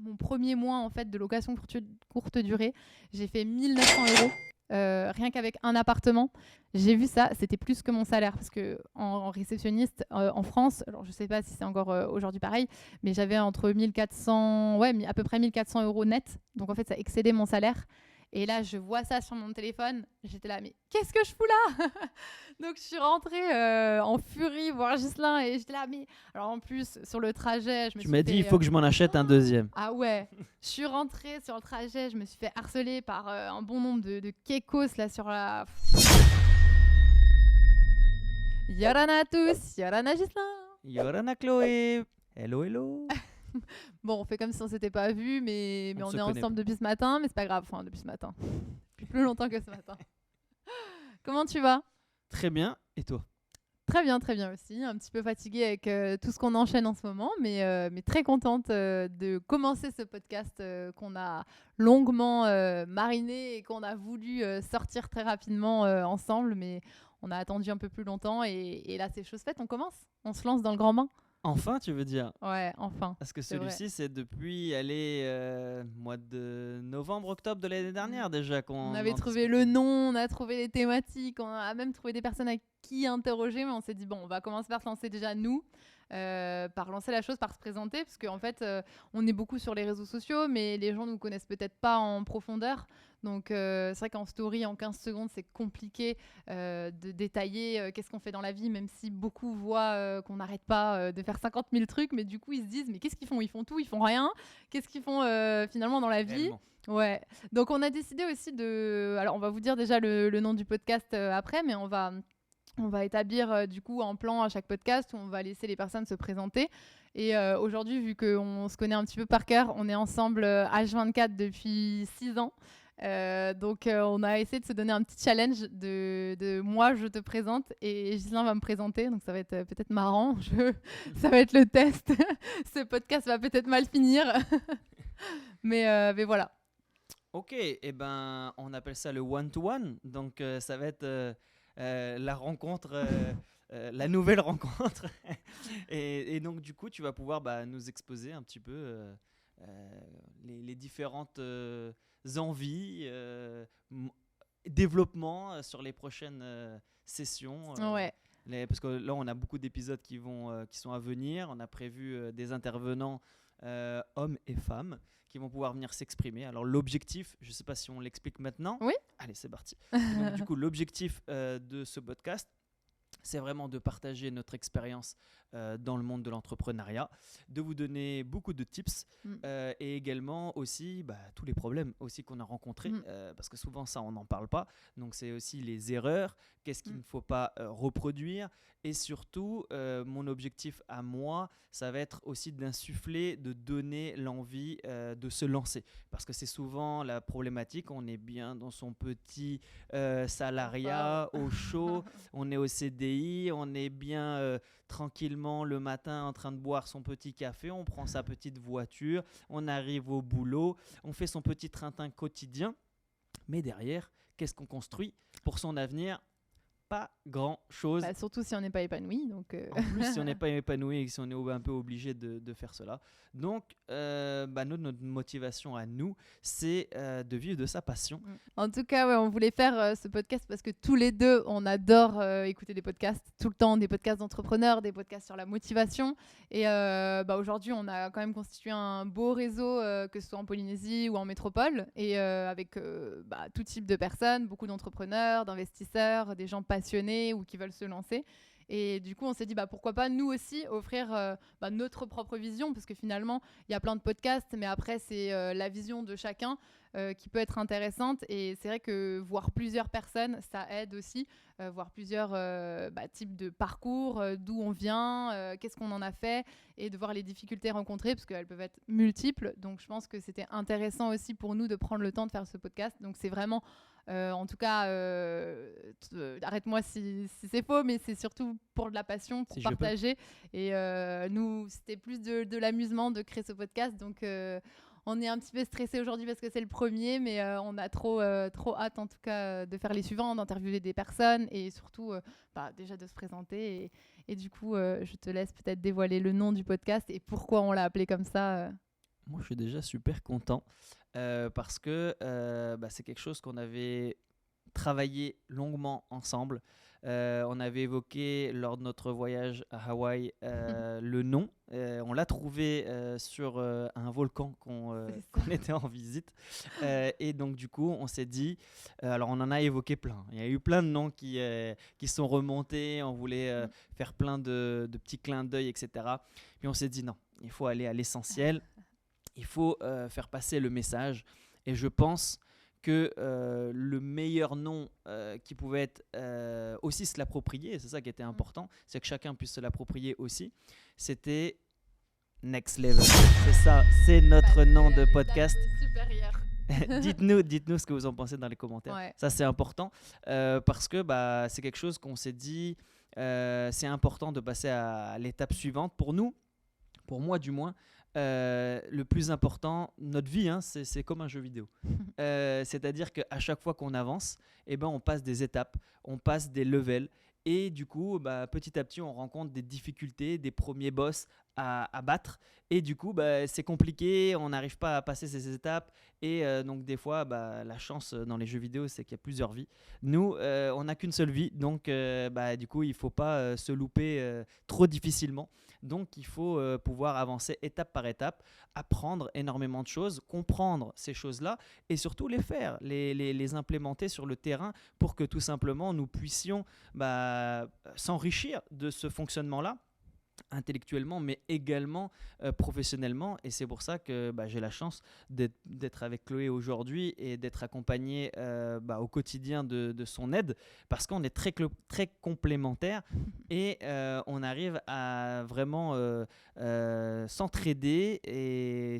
mon premier mois en fait de location courte durée, j'ai fait 1 900 € rien qu'avec un appartement. J'ai vu ça, c'était plus que mon salaire parce que en réceptionniste en France, alors je sais pas si c'est encore aujourd'hui pareil, mais j'avais entre 1400, à peu près 1 400 € net. Donc en fait, ça excédait mon salaire. Et là, je vois ça sur mon téléphone. J'étais là, mais qu'est-ce que je fous là? Donc je suis rentrée en furie voir Ghislain et j'étais là, mais alors en plus sur le trajet, je me Tu suis m'as fait dit, il faut que je m'en achète un deuxième. ah ouais, je suis rentrée sur le trajet, je me suis fait harceler par un bon nombre de kekos là sur la. Yorana à tous, Yorana Ghislain. Yorana Chloé. Hello, hello. Bon, on fait comme si on s'était pas vu, mais On on se est connaît ensemble depuis ce matin, mais c'est pas grave, enfin depuis ce matin. Depuis plus longtemps que ce matin. Comment tu vas? Très bien. Et toi? Très bien aussi. Un petit peu fatiguée avec tout ce qu'on enchaîne en ce moment, mais très contente de commencer ce podcast qu'on a longuement mariné et qu'on a voulu sortir très rapidement ensemble, mais on a attendu un peu plus longtemps et là c'est chose faite, on commence, on se lance dans le grand bain. Enfin, tu veux dire? Ouais, enfin, Parce que c'est vrai. celui-ci, c'est depuis mois de novembre, octobre de l'année dernière déjà On qu'on avait en trouvé discutait. le nom, on a trouvé les thématiques, on a même trouvé des personnes à qui interroger, mais on s'est dit, bon, on va commencer par se lancer déjà nous, par lancer la chose, par se présenter, parce qu'en fait, on est beaucoup sur les réseaux sociaux, mais les gens ne nous connaissent peut-être pas en profondeur. Donc, c'est vrai qu'en story, en 15 secondes, c'est compliqué de détailler qu'est-ce qu'on fait dans la vie, même si beaucoup voient qu'on n'arrête pas de faire 50 000 trucs, mais du coup, ils se disent, mais qu'est-ce qu'ils font? Ils font tout, ils font rien. Qu'est-ce qu'ils font finalement dans la vie? Réellement. Ouais, donc on a décidé aussi de. Alors, on va vous dire déjà le nom du podcast après, mais on va établir du coup un plan à chaque podcast où on va laisser les personnes se présenter. Et aujourd'hui, vu qu'on se connaît un petit peu par cœur, on est ensemble H24 depuis 6 ans. Donc on a essayé de se donner un petit challenge de moi je te présente et Ghislain va me présenter, donc ça va être peut-être marrant, ça va être le test. Ce podcast va peut-être mal finir, mais voilà. Ok, et ben on appelle ça le one-to-one. Donc ça va être la rencontre, la nouvelle rencontre. Et donc du coup, tu vas pouvoir nous exposer un petit peu les différentes envies, développements sur les prochaines sessions. Ouais. Parce que là, on a beaucoup d'épisodes qui sont à venir. On a prévu des intervenants hommes et femmes qui vont pouvoir venir s'exprimer. Alors l'objectif, je ne sais pas si on l'explique maintenant. Oui. Allez, c'est parti. Donc du coup, l'objectif de ce podcast, c'est vraiment de partager notre expérience dans le monde de l'entrepreneuriat, de vous donner beaucoup de tips et également aussi tous les problèmes aussi qu'on a rencontrés, parce que souvent ça on n'en parle pas, donc c'est aussi les erreurs, qu'est-ce qu'il ne faut pas reproduire, et surtout mon objectif à moi, ça va être aussi d'insuffler, de donner l'envie de se lancer, parce que c'est souvent la problématique, on est bien dans son petit salariat au chaud, on est au CDI, on est bien tranquillement le matin en train de boire son petit café, on prend sa petite voiture, on arrive au boulot, on fait son petit train-train quotidien, mais derrière, qu'est-ce qu'on construit pour son avenir? Pas grand-chose. Surtout si on n'est pas épanoui. Donc En plus, si on n'est pas épanoui et si on est un peu obligé de faire cela. Donc, notre motivation à nous, c'est de vivre de sa passion. En tout cas, ouais, on voulait faire ce podcast parce que tous les deux, on adore écouter des podcasts tout le temps, des podcasts d'entrepreneurs, des podcasts sur la motivation. Et aujourd'hui, on a quand même constitué un beau réseau, que ce soit en Polynésie ou en métropole, et avec tout type de personnes, beaucoup d'entrepreneurs, d'investisseurs, des gens passionnés ou qui veulent se lancer. Et du coup, on s'est dit pourquoi pas nous aussi offrir notre propre vision, parce que finalement, il y a plein de podcasts, mais après, c'est la vision de chacun qui peut être intéressante. Et c'est vrai que voir plusieurs personnes, ça aide aussi, voir plusieurs types de parcours, d'où on vient, qu'est-ce qu'on en a fait, et de voir les difficultés rencontrées, parce qu'elles peuvent être multiples. Donc, je pense que c'était intéressant aussi pour nous de prendre le temps de faire ce podcast. Donc, c'est vraiment... en tout cas, arrête-moi si c'est faux, mais c'est surtout pour de la passion, pour partager. Et nous, c'était plus de l'amusement de créer ce podcast. Donc, on est un petit peu stressé aujourd'hui parce que c'est le premier, mais on a trop hâte en tout cas de faire les suivants, d'interviewer des personnes et surtout déjà de se présenter. Et du coup, je te laisse peut-être dévoiler le nom du podcast et pourquoi on l'a appelé comme ça. Moi, je suis déjà super content parce que c'est quelque chose qu'on avait travaillé longuement ensemble. On avait évoqué lors de notre voyage à Hawaï le nom. On l'a trouvé sur un volcan qu'on était en visite. Et donc, du coup, on s'est dit... alors, on en a évoqué plein. Il y a eu plein de noms qui sont remontés. On voulait faire plein de petits clins d'œil, etc. Puis on s'est dit non, il faut aller à l'essentiel. Il faut faire passer le message. Et je pense que le meilleur nom qui pouvait être aussi se l'approprier, c'est ça qui était important, c'est que chacun puisse se l'approprier aussi, c'était Next Level. C'est ça, c'est notre nom de podcast. dites-nous ce que vous en pensez dans les commentaires. Ouais. Ça, c'est important parce que c'est quelque chose qu'on s'est dit, c'est important de passer à l'étape suivante pour nous, pour moi du moins. Le plus important, notre vie, c'est comme un jeu vidéo. C'est-à-dire qu'à chaque fois qu'on avance, on passe des étapes, on passe des levels. Et du coup, petit à petit, on rencontre des difficultés, des premiers boss à battre. Et du coup, c'est compliqué, on n'arrive pas à passer ces étapes. Et donc, des fois, la chance dans les jeux vidéo, c'est qu'il y a plusieurs vies. Nous, on n'a qu'une seule vie. Donc, du coup, il ne faut pas se louper trop difficilement. Donc, il faut pouvoir avancer étape par étape, apprendre énormément de choses, comprendre ces choses-là et surtout les faire, les implémenter sur le terrain pour que tout simplement nous puissions s'enrichir de ce fonctionnement-là intellectuellement mais également professionnellement. Et c'est pour ça que j'ai la chance d'être avec Chloé aujourd'hui et d'être accompagné au quotidien de son aide parce qu'on est très, très complémentaires et on arrive à vraiment s'entraider et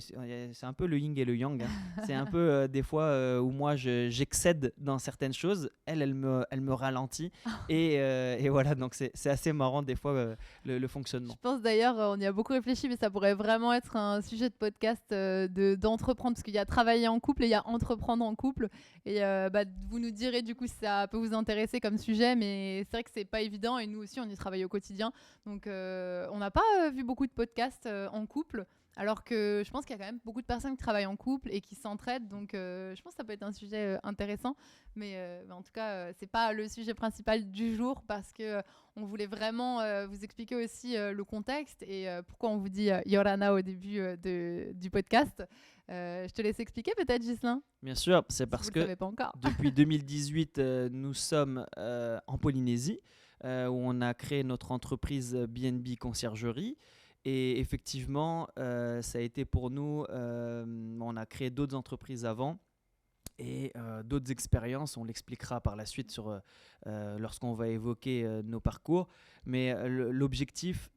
c'est un peu le yin et le yang, c'est un peu des fois où moi j'excède dans certaines choses, elle me ralentit et voilà, donc c'est assez marrant des fois le fonctionnement. Je pense d'ailleurs, on y a beaucoup réfléchi, mais ça pourrait vraiment être un sujet de podcast d'entreprendre, parce qu'il y a travailler en couple et il y a entreprendre en couple. Et vous nous direz du coup si ça peut vous intéresser comme sujet, mais c'est vrai que c'est pas évident et nous aussi on y travaille au quotidien. Donc on n'a pas vu beaucoup de podcasts en couple. Alors que je pense qu'il y a quand même beaucoup de personnes qui travaillent en couple et qui s'entraident. Donc, je pense que ça peut être un sujet intéressant. Mais en tout cas, c'est pas le sujet principal du jour parce qu'on voulait vraiment vous expliquer aussi le contexte et pourquoi on vous dit Yorana au début du podcast. Je te laisse expliquer peut-être, Ghislain. Bien sûr, c'est parce que depuis 2018, nous sommes en Polynésie où on a créé notre entreprise BNB Conciergerie. Et effectivement, ça a été pour nous, on a créé d'autres entreprises avant et d'autres expériences, on l'expliquera par la suite lorsqu'on va évoquer nos parcours. Mais l'objectif,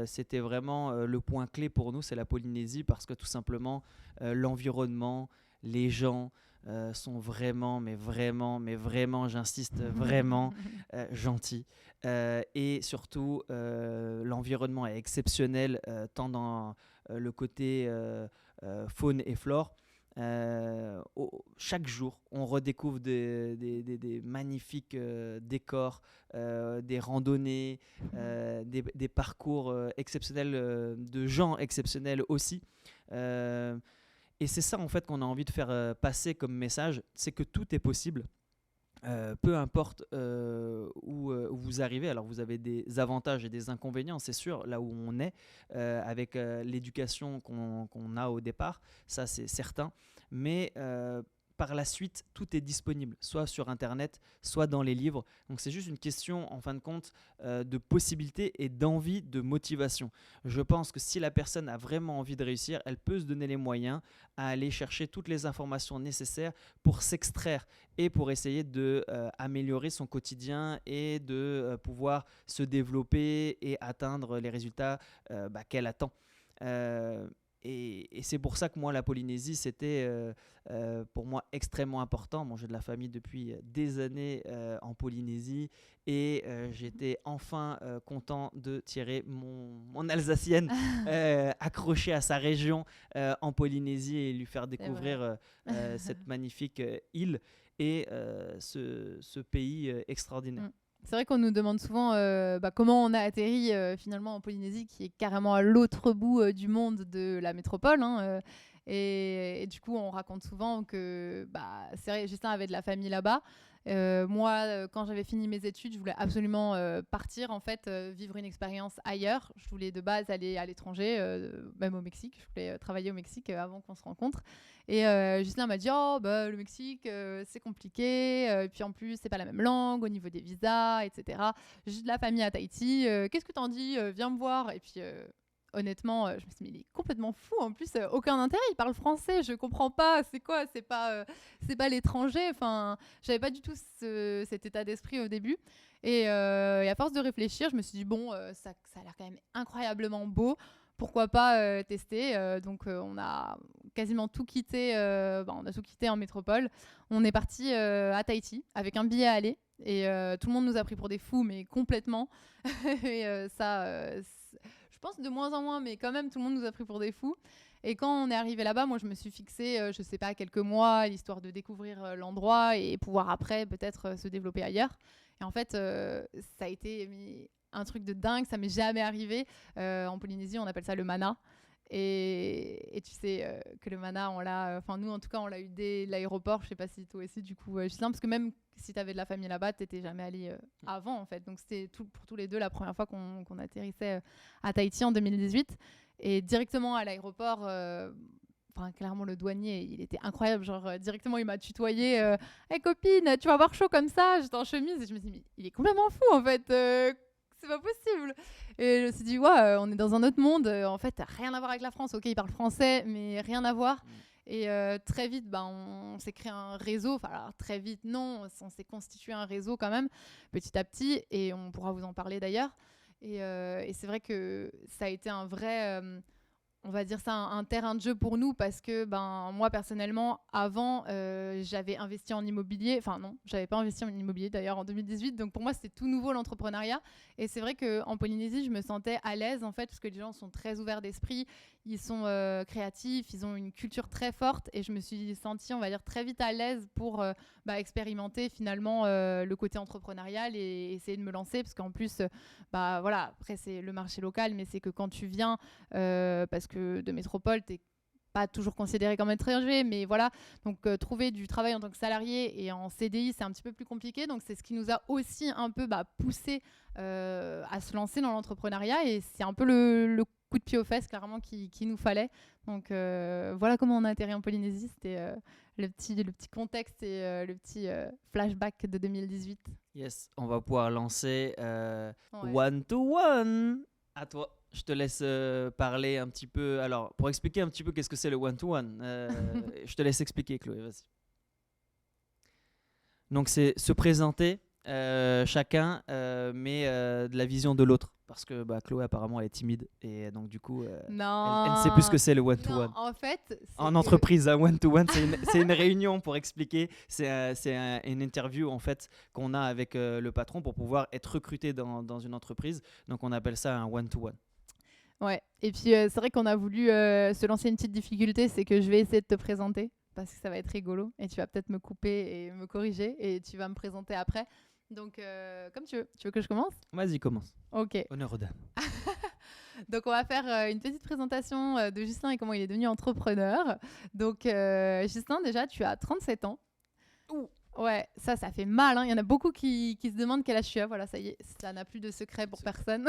c'était vraiment le point clé pour nous, c'est la Polynésie parce que tout simplement, l'environnement, les gens sont vraiment, mais vraiment, j'insiste, vraiment gentils. Et surtout, l'environnement est exceptionnel tant dans le côté faune et flore. Chaque jour, on redécouvre des magnifiques décors, des randonnées, des parcours exceptionnels, de gens exceptionnels aussi. Et c'est ça en fait qu'on a envie de faire passer comme message, c'est que tout est possible. Peu importe où vous arrivez, alors vous avez des avantages et des inconvénients, c'est sûr, là où on est, avec l'éducation qu'on a au départ, ça c'est certain, mais par la suite, tout est disponible, soit sur Internet, soit dans les livres. Donc c'est juste une question, en fin de compte, de possibilité et d'envie, de motivation. Je pense que si la personne a vraiment envie de réussir, elle peut se donner les moyens à aller chercher toutes les informations nécessaires pour s'extraire et pour essayer d'améliorer son quotidien et de pouvoir se développer et atteindre les résultats qu'elle attend. Et c'est pour ça que moi, la Polynésie, c'était pour moi extrêmement important. Bon, j'ai de la famille depuis des années en Polynésie et j'étais enfin content de tirer mon alsacienne accrochée à sa région en Polynésie et lui faire découvrir cette magnifique île et ce pays extraordinaire. C'est vrai qu'on nous demande souvent comment on a atterri finalement en Polynésie, qui est carrément à l'autre bout du monde de la métropole. Et du coup, on raconte souvent que c'est vrai, Justin avait de la famille là-bas. Moi, quand j'avais fini mes études, je voulais absolument partir, en fait, vivre une expérience ailleurs. Je voulais de base aller à l'étranger, même au Mexique. Je voulais travailler au Mexique avant qu'on se rencontre. Et Justin m'a dit, le Mexique, c'est compliqué. Puis en plus, c'est pas la même langue au niveau des visas, etc. J'ai de la famille à Tahiti. Qu'est-ce que t'en dis? Viens me voir. Et puis... honnêtement, je me suis dit, mais il est complètement fou. En plus, aucun intérêt. Il parle français. Je comprends pas. C'est quoi? C'est pas l'étranger. Enfin, j'avais pas du tout cet état d'esprit au début. Et à force de réfléchir, je me suis dit, bon, ça a l'air quand même incroyablement beau. Pourquoi pas tester? Donc, on a quasiment tout quitté. On a tout quitté en métropole. On est parti à Tahiti avec un billet à aller. Et tout le monde nous a pris pour des fous, mais complètement. Et je pense de moins en moins, mais quand même, tout le monde nous a pris pour des fous. Et quand on est arrivé là-bas, moi, je me suis fixée, je sais pas, quelques mois, l'histoire de découvrir l'endroit et pouvoir après peut-être se développer ailleurs. Et en fait, ça a été un truc de dingue, ça m'est jamais arrivé. En Polynésie, on appelle ça le mana. Et tu sais que le mana, enfin nous en tout cas, on l'a eu dès l'aéroport. Je sais pas si toi aussi, du coup, Gislain, parce que même si tu avais de la famille là-bas, t'étais jamais allé avant en fait. Donc c'était pour tous les deux la première fois qu'on atterrissait à Tahiti en 2018. Et directement à l'aéroport, clairement le douanier, il était incroyable. Genre directement, il m'a tutoyé. Hey copine, tu vas avoir chaud comme ça? J'étais en chemise et je me suis dit, mais il est complètement fou en fait. C'est pas possible. Et je me suis dit, on est dans un autre monde. En fait, rien à voir avec la France. Ok, ils parlent français, mais rien à voir. Et très vite, on s'est créé un réseau. Enfin, alors, très vite, non. On s'est constitué un réseau quand même, petit à petit. Et on pourra vous en parler d'ailleurs. Et c'est vrai que ça a été un vrai... on va dire ça, un terrain de jeu pour nous parce que moi personnellement avant j'avais investi en immobilier, enfin non, j'avais pas investi en immobilier d'ailleurs en 2018, donc pour moi c'était tout nouveau l'entrepreneuriat. Et c'est vrai qu'en Polynésie je me sentais à l'aise en fait parce que les gens sont très ouverts d'esprit, ils sont créatifs, ils ont une culture très forte et je me suis sentie, on va dire, très vite à l'aise pour expérimenter finalement le côté entrepreneurial et essayer de me lancer parce qu'en plus après c'est le marché local, mais c'est que quand tu viens parce que de métropole, t'es pas toujours considéré comme étranger, mais voilà. Donc, trouver du travail en tant que salarié et en CDI, c'est un petit peu plus compliqué. Donc, c'est ce qui nous a aussi un peu poussé à se lancer dans l'entrepreneuriat. Et c'est un peu le coup de pied aux fesses, clairement, qu'il nous fallait. Donc, voilà comment on a atterri en Polynésie. C'était le petit contexte et le petit flashback de 2018. Yes, on va pouvoir lancer Ouais. One to One. À toi. Je te laisse parler un petit peu. Alors, pour expliquer un petit peu qu'est-ce que c'est le one-to-one, je te laisse expliquer, Chloé, vas-y. Donc, c'est se présenter chacun, mais de la vision de l'autre. Parce que Chloé, apparemment, elle est timide. Et donc, du coup, elle ne sait plus ce que c'est le one-to-one. Non, en fait, en entreprise, un one-to-one, c'est une réunion pour expliquer. C'est une interview, en fait, qu'on a avec le patron pour pouvoir être recruté dans une entreprise. Donc, on appelle ça un one-to-one. Ouais, et puis c'est vrai qu'on a voulu se lancer une petite difficulté, c'est que je vais essayer de te présenter parce que ça va être rigolo et tu vas peut-être me couper et me corriger et tu vas me présenter après. Donc, comme tu veux. Tu veux que je commence? Vas-y, commence. Ok. Honneur aux dames. Donc, on va faire une petite présentation de Justin et comment il est devenu entrepreneur. Donc, Justin, déjà, tu as 37 ans. Ouh. Ouais, ça fait mal. Hein. Il y en a beaucoup qui se demandent quel âge tu as. Voilà, ça y est, ça n'a plus de secret pour personne.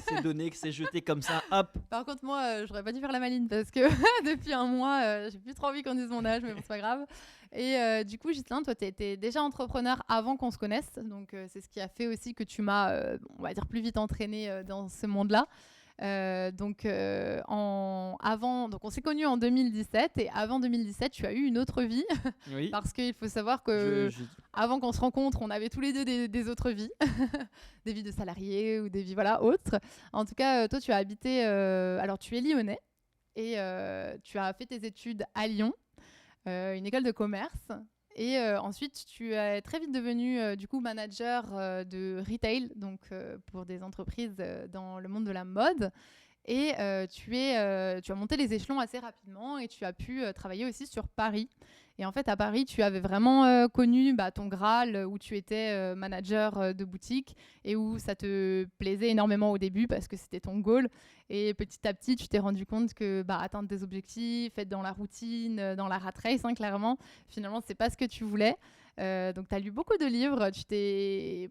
C'est donné que c'est jeté comme ça, hop. Par contre, moi, j'aurais pas dû faire la maline parce que depuis un mois, j'ai plus trop envie qu'on dise mon âge, mais bon, c'est pas grave. Et du coup, Gislain, toi, tu étais déjà entrepreneur avant qu'on se connaisse. Donc, c'est ce qui a fait aussi que tu m'as, on va dire, plus vite entraînée dans ce monde-là. Donc on s'est connus en 2017 et avant 2017 tu as eu une autre vie. Oui. Parce qu'il faut savoir que avant qu'on se rencontre on avait tous les deux des autres vies des vies de salariés ou des vies autres. En tout cas toi tu as habité alors tu es lyonnais et tu as fait tes études à Lyon, une école de commerce. Et ensuite, tu es très vite devenu du coup manager de retail, donc pour des entreprises dans le monde de la mode. Et tu as monté les échelons assez rapidement et tu as pu travailler aussi sur Paris. Et en fait, à Paris, tu avais vraiment connu ton Graal, où tu étais manager de boutique et où ça te plaisait énormément au début parce que c'était ton goal. Et petit à petit, tu t'es rendu compte que atteindre des objectifs, être dans la routine, dans la rat race, clairement, finalement, c'est pas ce que tu voulais. Donc, tu as lu beaucoup de livres, tu t'es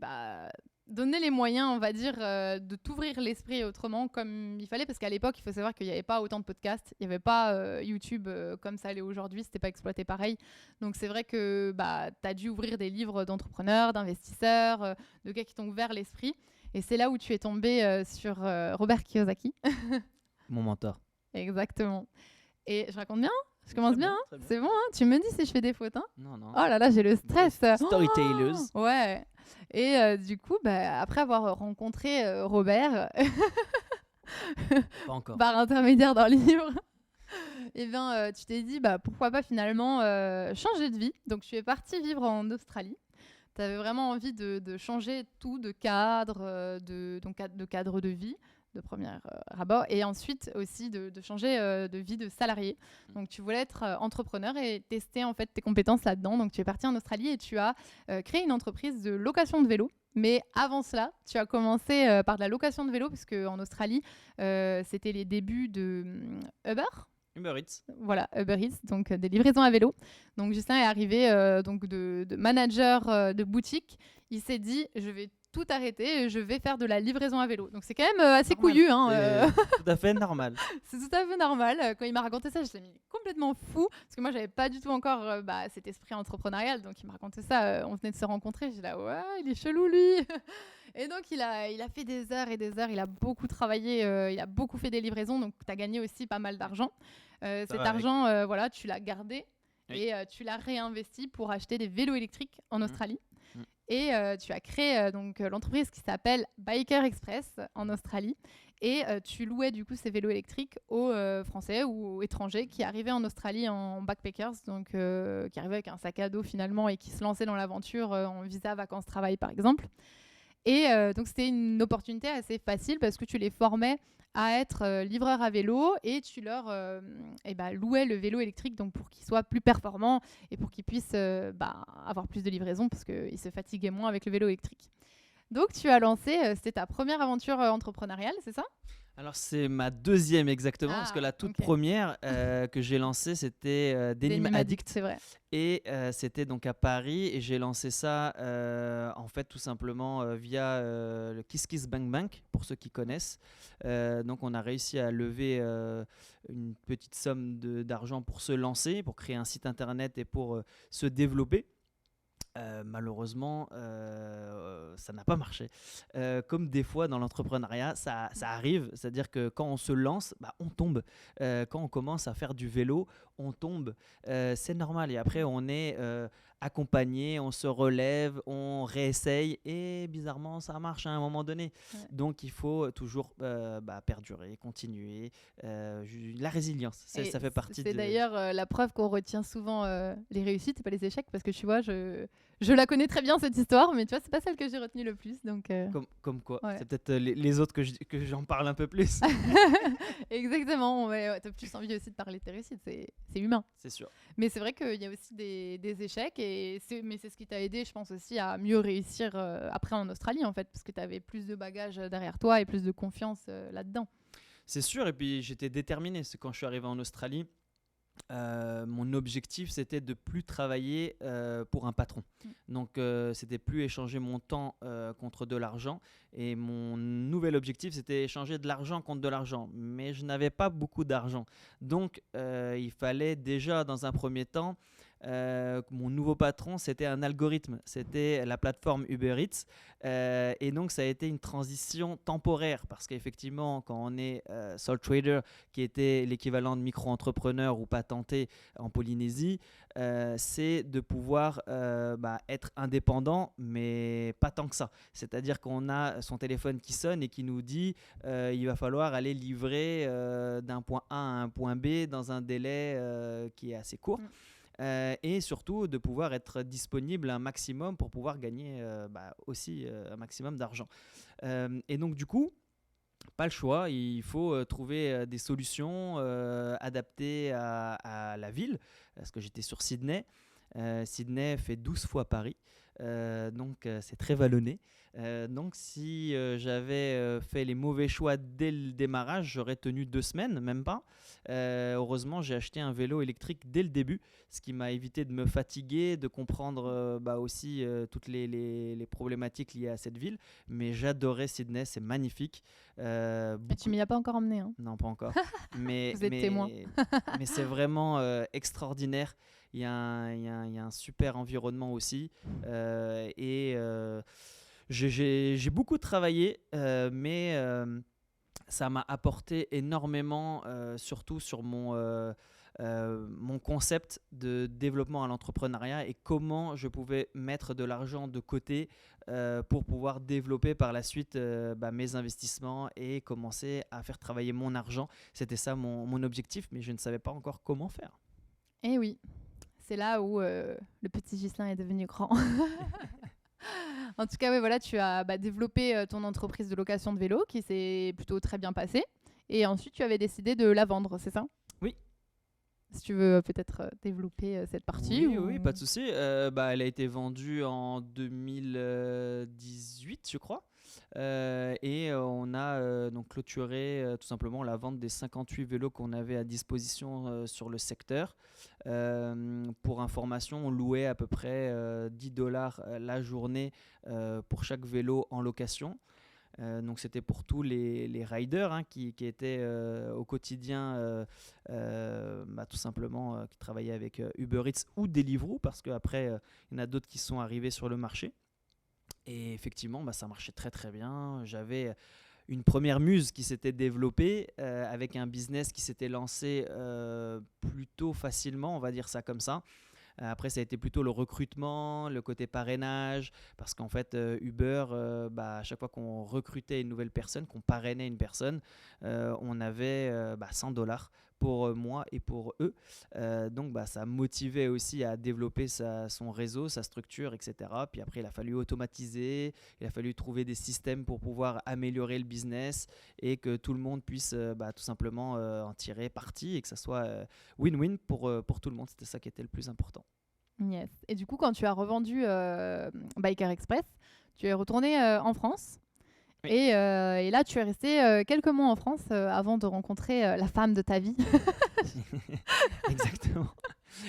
donner les moyens, on va dire, de t'ouvrir l'esprit autrement comme il fallait, parce qu'à l'époque, il faut savoir qu'il n'y avait pas autant de podcasts, il n'y avait pas YouTube comme ça l'est aujourd'hui, c'était pas exploité pareil. Donc c'est vrai que tu as dû ouvrir des livres d'entrepreneurs, d'investisseurs, de gars qui t'ont ouvert l'esprit. Et c'est là où tu es tombé sur Robert Kiyosaki. Mon mentor. Exactement. Et je raconte bien. Je commence bien, bien. C'est bon, hein. Tu me dis si je fais des fautes. Hein. Non. Oh là là, j'ai le stress. Storytellers. Oh ouais. Et du coup, après avoir rencontré Robert, Pas encore. par intermédiaire d'un livre, tu t'es dit pourquoi pas finalement changer de vie. Donc tu es partie vivre en Australie. Tu avais vraiment envie de changer tout, de cadre, de cadre de vie de premier abord, et ensuite aussi de changer de vie de salarié. Donc tu voulais être entrepreneur et tester en fait tes compétences là-dedans. Donc tu es parti en Australie et tu as créé une entreprise de location de vélo. Mais avant cela, tu as commencé par de la location de vélo, parce qu'en Australie, c'était les débuts de Uber. Uber Eats. Voilà, Uber Eats, donc des livraisons à vélo. Donc Justin est arrivé donc de manager de boutique. Il s'est dit, je vais tout arrêter et je vais faire de la livraison à vélo. Donc c'est quand même assez Normal. couillu. Hein, C'est tout à fait normal. C'est tout à fait normal. Quand il m'a raconté ça, je l'ai mis complètement fou, parce que moi, j'avais pas du tout encore cet esprit entrepreneurial. Donc il m'a raconté ça, on venait de se rencontrer. J'ai là, ouais, il est chelou lui. Et donc, il a fait des heures et des heures. Il a beaucoup travaillé. Il a beaucoup fait des livraisons. Donc, tu as gagné aussi pas mal d'argent. Cet argent, tu l'as gardé, oui. Et tu l'as réinvesti pour acheter des vélos électriques en Australie. Et tu as créé l'entreprise qui s'appelle Biker Express en Australie. Et tu louais du coup ces vélos électriques aux Français ou aux étrangers qui arrivaient en Australie en backpackers, donc qui arrivaient avec un sac à dos finalement et qui se lançaient dans l'aventure en visa vacances-travail par exemple. Et donc, c'était une opportunité assez facile parce que tu les formais à être livreurs à vélo et tu leur louais le vélo électrique donc pour qu'ils soient plus performants et pour qu'ils puissent avoir plus de livraisons parce qu'ils se fatiguaient moins avec le vélo électrique. Donc, tu as lancé, c'était ta première aventure entrepreneuriale, c'est ça ? Alors c'est ma deuxième exactement, parce que la toute première que j'ai lancée, c'était Denim Addict. C'est vrai. Et c'était donc à Paris, et j'ai lancé ça en fait tout simplement via le Kiss Kiss Bank Bank, pour ceux qui connaissent. Donc on a réussi à lever une petite somme d'argent pour se lancer, pour créer un site internet et pour se développer. Malheureusement, ça n'a pas marché. Comme des fois dans l'entrepreneuriat, ça arrive. C'est-à-dire que quand on se lance, on tombe. Quand on commence à faire du vélo, on tombe. C'est normal. Et après, on est accompagné, on se relève, on réessaye. Et bizarrement, ça marche à un moment donné. Ouais. Donc, il faut toujours perdurer, continuer. La résilience, ça fait partie C'est d'ailleurs la preuve qu'on retient souvent les réussites et pas les échecs. Parce que tu vois, je la connais très bien cette histoire, mais tu vois, c'est pas celle que j'ai retenue le plus. Donc, comme quoi, ouais. C'est peut-être les autres que j'en parle un peu plus. Exactement, ouais, t'as plus envie aussi de parler de tes réussites, c'est humain. C'est sûr. Mais c'est vrai qu'il y a aussi des échecs, mais c'est ce qui t'a aidé, je pense aussi, à mieux réussir après en Australie, en fait, parce que t'avais plus de bagages derrière toi et plus de confiance là-dedans. C'est sûr, et puis j'étais déterminé, parce que quand je suis arrivé en Australie, mon objectif c'était de plus travailler pour un patron. Donc c'était plus échanger mon temps contre de l'argent, et mon nouvel objectif c'était échanger de l'argent contre de l'argent, mais je n'avais pas beaucoup d'argent, donc il fallait déjà dans un premier temps mon nouveau patron, c'était un algorithme, c'était la plateforme Uber Eats, et donc ça a été une transition temporaire, parce qu'effectivement quand on est sole trader, qui était l'équivalent de micro-entrepreneur ou patenté en Polynésie, c'est de pouvoir être indépendant, mais pas tant que ça. C'est-à-dire qu'on a son téléphone qui sonne et qui nous dit il va falloir aller livrer d'un point A à un point B dans un délai qui est assez court. Et surtout de pouvoir être disponible un maximum pour pouvoir gagner aussi un maximum d'argent. Et donc du coup, pas le choix, il faut trouver des solutions adaptées à la ville, parce que j'étais sur Sydney. Sydney fait 12 fois Paris, donc c'est très vallonné. Donc si j'avais fait les mauvais choix dès le démarrage, j'aurais tenu 2 semaines, même pas. Heureusement, j'ai acheté un vélo électrique dès le début, ce qui m'a évité de me fatiguer, de comprendre aussi toutes les problématiques liées à cette ville. Mais j'adorais Sydney, c'est magnifique. Et tu m'y as pas encore emmené, hein. Non, pas encore. Mais, Vous êtes témoin. mais c'est vraiment extraordinaire. Il y a un super environnement aussi. J'ai beaucoup travaillé, mais ça m'a apporté énormément, surtout sur mon concept de développement à l'entrepreneuriat et comment je pouvais mettre de l'argent de côté pour pouvoir développer par la suite mes investissements et commencer à faire travailler mon argent. C'était ça mon objectif, mais je ne savais pas encore comment faire. Eh oui, c'est là où le petit Ghislain est devenu grand. En tout cas, ouais, voilà, tu as développé ton entreprise de location de vélo qui s'est plutôt très bien passée. Et ensuite, tu avais décidé de la vendre, c'est ça? Oui. Si tu veux peut-être développer cette partie. Oui, pas de souci. Elle a été vendue en 2018, je crois. Et on a donc clôturé tout simplement la vente des 58 vélos qu'on avait à disposition sur le secteur. Pour information, on louait à peu près $10 la journée pour chaque vélo en location. Donc c'était pour tous les riders qui étaient au quotidien tout simplement qui travaillaient avec Uber Eats ou Deliveroo, parce qu'après il y en a d'autres qui sont arrivés sur le marché. Et effectivement, ça marchait très très bien. J'avais une première muse qui s'était développée avec un business qui s'était lancé plutôt facilement, on va dire ça comme ça. Après, ça a été plutôt le recrutement, le côté parrainage, parce qu'en fait, Uber, à chaque fois qu'on recrutait une nouvelle personne, qu'on parrainait une personne, on avait $100 pour moi et pour eux. Donc, ça motivait aussi à développer son réseau, sa structure, etc. Puis après, il a fallu automatiser, il a fallu trouver des systèmes pour pouvoir améliorer le business et que tout le monde puisse tout simplement en tirer parti et que ça soit win-win pour tout le monde. C'était ça qui était le plus important. Yes. Et du coup, quand tu as revendu Biker Express, tu es retourné en France. Oui. Et là, tu es resté quelques mois en France avant de rencontrer la femme de ta vie. Exactement.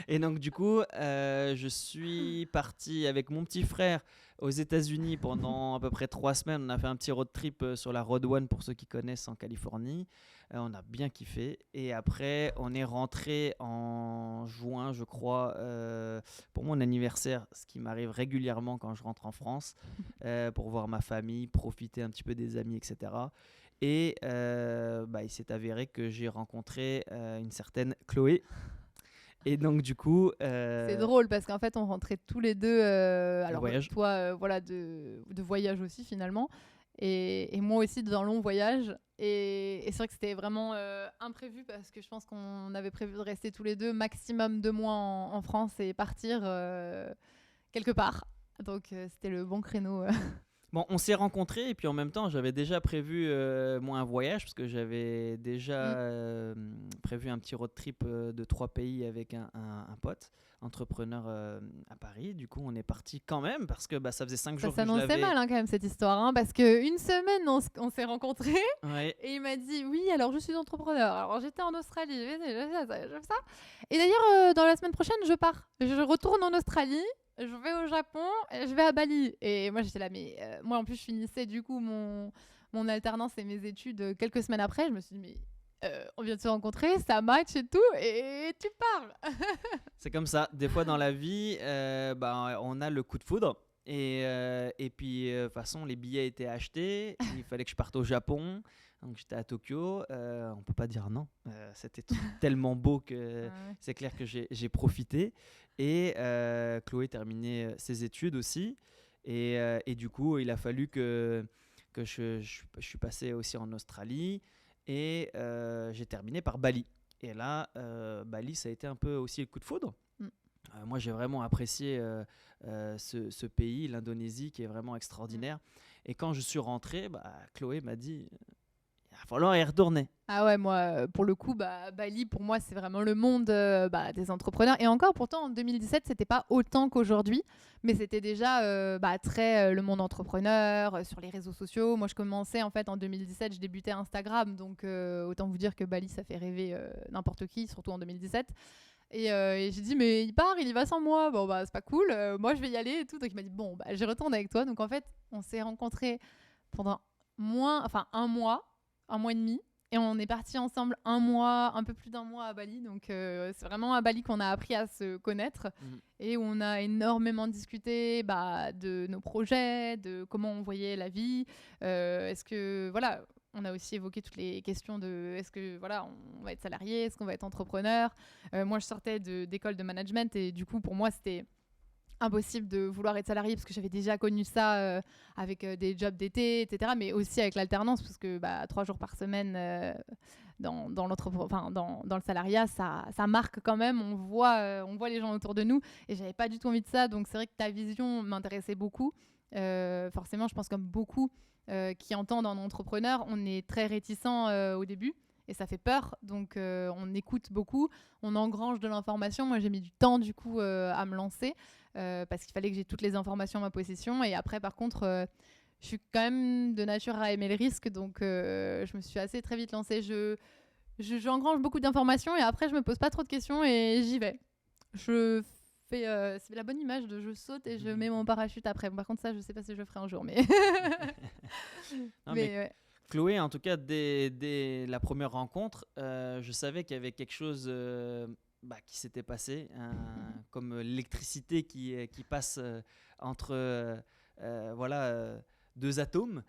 Et donc, du coup, je suis parti avec mon petit frère aux États-Unis pendant à peu près 3 semaines. On a fait un petit road trip sur la Road One, pour ceux qui connaissent, en Californie. On a bien kiffé. Et après, on est rentré en juin, je crois, pour mon anniversaire, ce qui m'arrive régulièrement quand je rentre en France, pour voir ma famille, profiter un petit peu des amis, etc. Et il s'est avéré que j'ai rencontré une certaine Chloé. Et donc du coup, c'est drôle parce qu'en fait on rentrait tous les deux. Alors voyage. Toi, de voyage aussi finalement, et moi aussi d'un long voyage. Et c'est vrai que c'était vraiment imprévu parce que je pense qu'on avait prévu de rester tous les deux maximum 2 mois en France et partir quelque part. Donc c'était le bon créneau. Bon, on s'est rencontrés et puis en même temps, j'avais déjà prévu moi un voyage parce que j'avais déjà prévu un petit road trip de 3 pays avec un pote entrepreneur à Paris. Du coup, on est parti quand même parce que ça faisait 5 jours que je l'avais. Ça s'annonçait mal quand même cette histoire, parce qu'une semaine on s'est rencontrés et il m'a dit oui, alors je suis entrepreneur. Alors j'étais en Australie, je fais ça. Et d'ailleurs, dans la semaine prochaine, je pars. Je retourne en Australie. Je vais au Japon, je vais à Bali. Et moi, j'étais là, mais moi, en plus, je finissais du coup mon alternance et mes études quelques semaines après. Je me suis dit, mais on vient de se rencontrer, ça match et tout, et tu parles. C'est comme ça. Des fois dans la vie, on a le coup de foudre. Et puis, de toute façon, les billets étaient achetés. Il fallait que je parte au Japon. Donc, j'étais à Tokyo. On ne peut pas dire non. C'était tellement beau que c'est clair que j'ai profité. Et Chloé terminait ses études aussi. Et du coup, il a fallu que je suis passé aussi en Australie. Et j'ai terminé par Bali. Et là, Bali, ça a été un peu aussi le coup de foudre. Moi, j'ai vraiment apprécié ce pays, l'Indonésie, qui est vraiment extraordinaire. Et quand je suis rentré, Chloé m'a dit... va falloir y retourner. Ah ouais, moi, pour le coup, Bali, pour moi, c'est vraiment le monde des entrepreneurs. Et encore, pourtant, en 2017, c'était pas autant qu'aujourd'hui, mais c'était déjà très le monde entrepreneur, sur les réseaux sociaux. Moi, je commençais, en fait, en 2017, je débutais Instagram, donc autant vous dire que Bali, ça fait rêver n'importe qui, surtout en 2017. Et j'ai dit, mais il y va sans moi. Bon, c'est pas cool, moi, je vais y aller et tout. Donc, il m'a dit, bon, je retourne avec toi. Donc, en fait, on s'est rencontrés pendant un mois et demi. Et on est partis ensemble un peu plus d'un mois à Bali. Donc, c'est vraiment à Bali qu'on a appris à se connaître et où on a énormément discuté de nos projets, de comment on voyait la vie. Est-ce que, voilà, on a aussi évoqué toutes les questions de est-ce que, voilà, on va être salarié, est-ce qu'on va être entrepreneur. Moi, je sortais d'école de management et du coup, pour moi, c'était impossible de vouloir être salarié parce que j'avais déjà connu ça avec des jobs d'été, etc. Mais aussi avec l'alternance parce que 3 jours par semaine dans le salariat, ça marque quand même. On voit les gens autour de nous et j'avais pas du tout envie de ça. Donc c'est vrai que ta vision m'intéressait beaucoup. Forcément, je pense comme beaucoup qui entendent un entrepreneur, on est très réticent au début. Et ça fait peur, donc on écoute beaucoup, on engrange de l'information. Moi, j'ai mis du temps, du coup, à me lancer, parce qu'il fallait que j'ai toutes les informations à ma possession. Et après, par contre, je suis quand même de nature à aimer le risque, donc je me suis assez très vite lancée. J'engrange beaucoup d'informations et après, je me pose pas trop de questions et j'y vais. C'est la bonne image de je saute et je mets mon parachute après. Bon, par contre, ça, je sais pas si je le ferai un jour, mais... Non, mais ouais. Chloé, en tout cas, dès la première rencontre, je savais qu'il y avait quelque chose qui s'était passé, comme l'électricité qui passe entre deux atomes.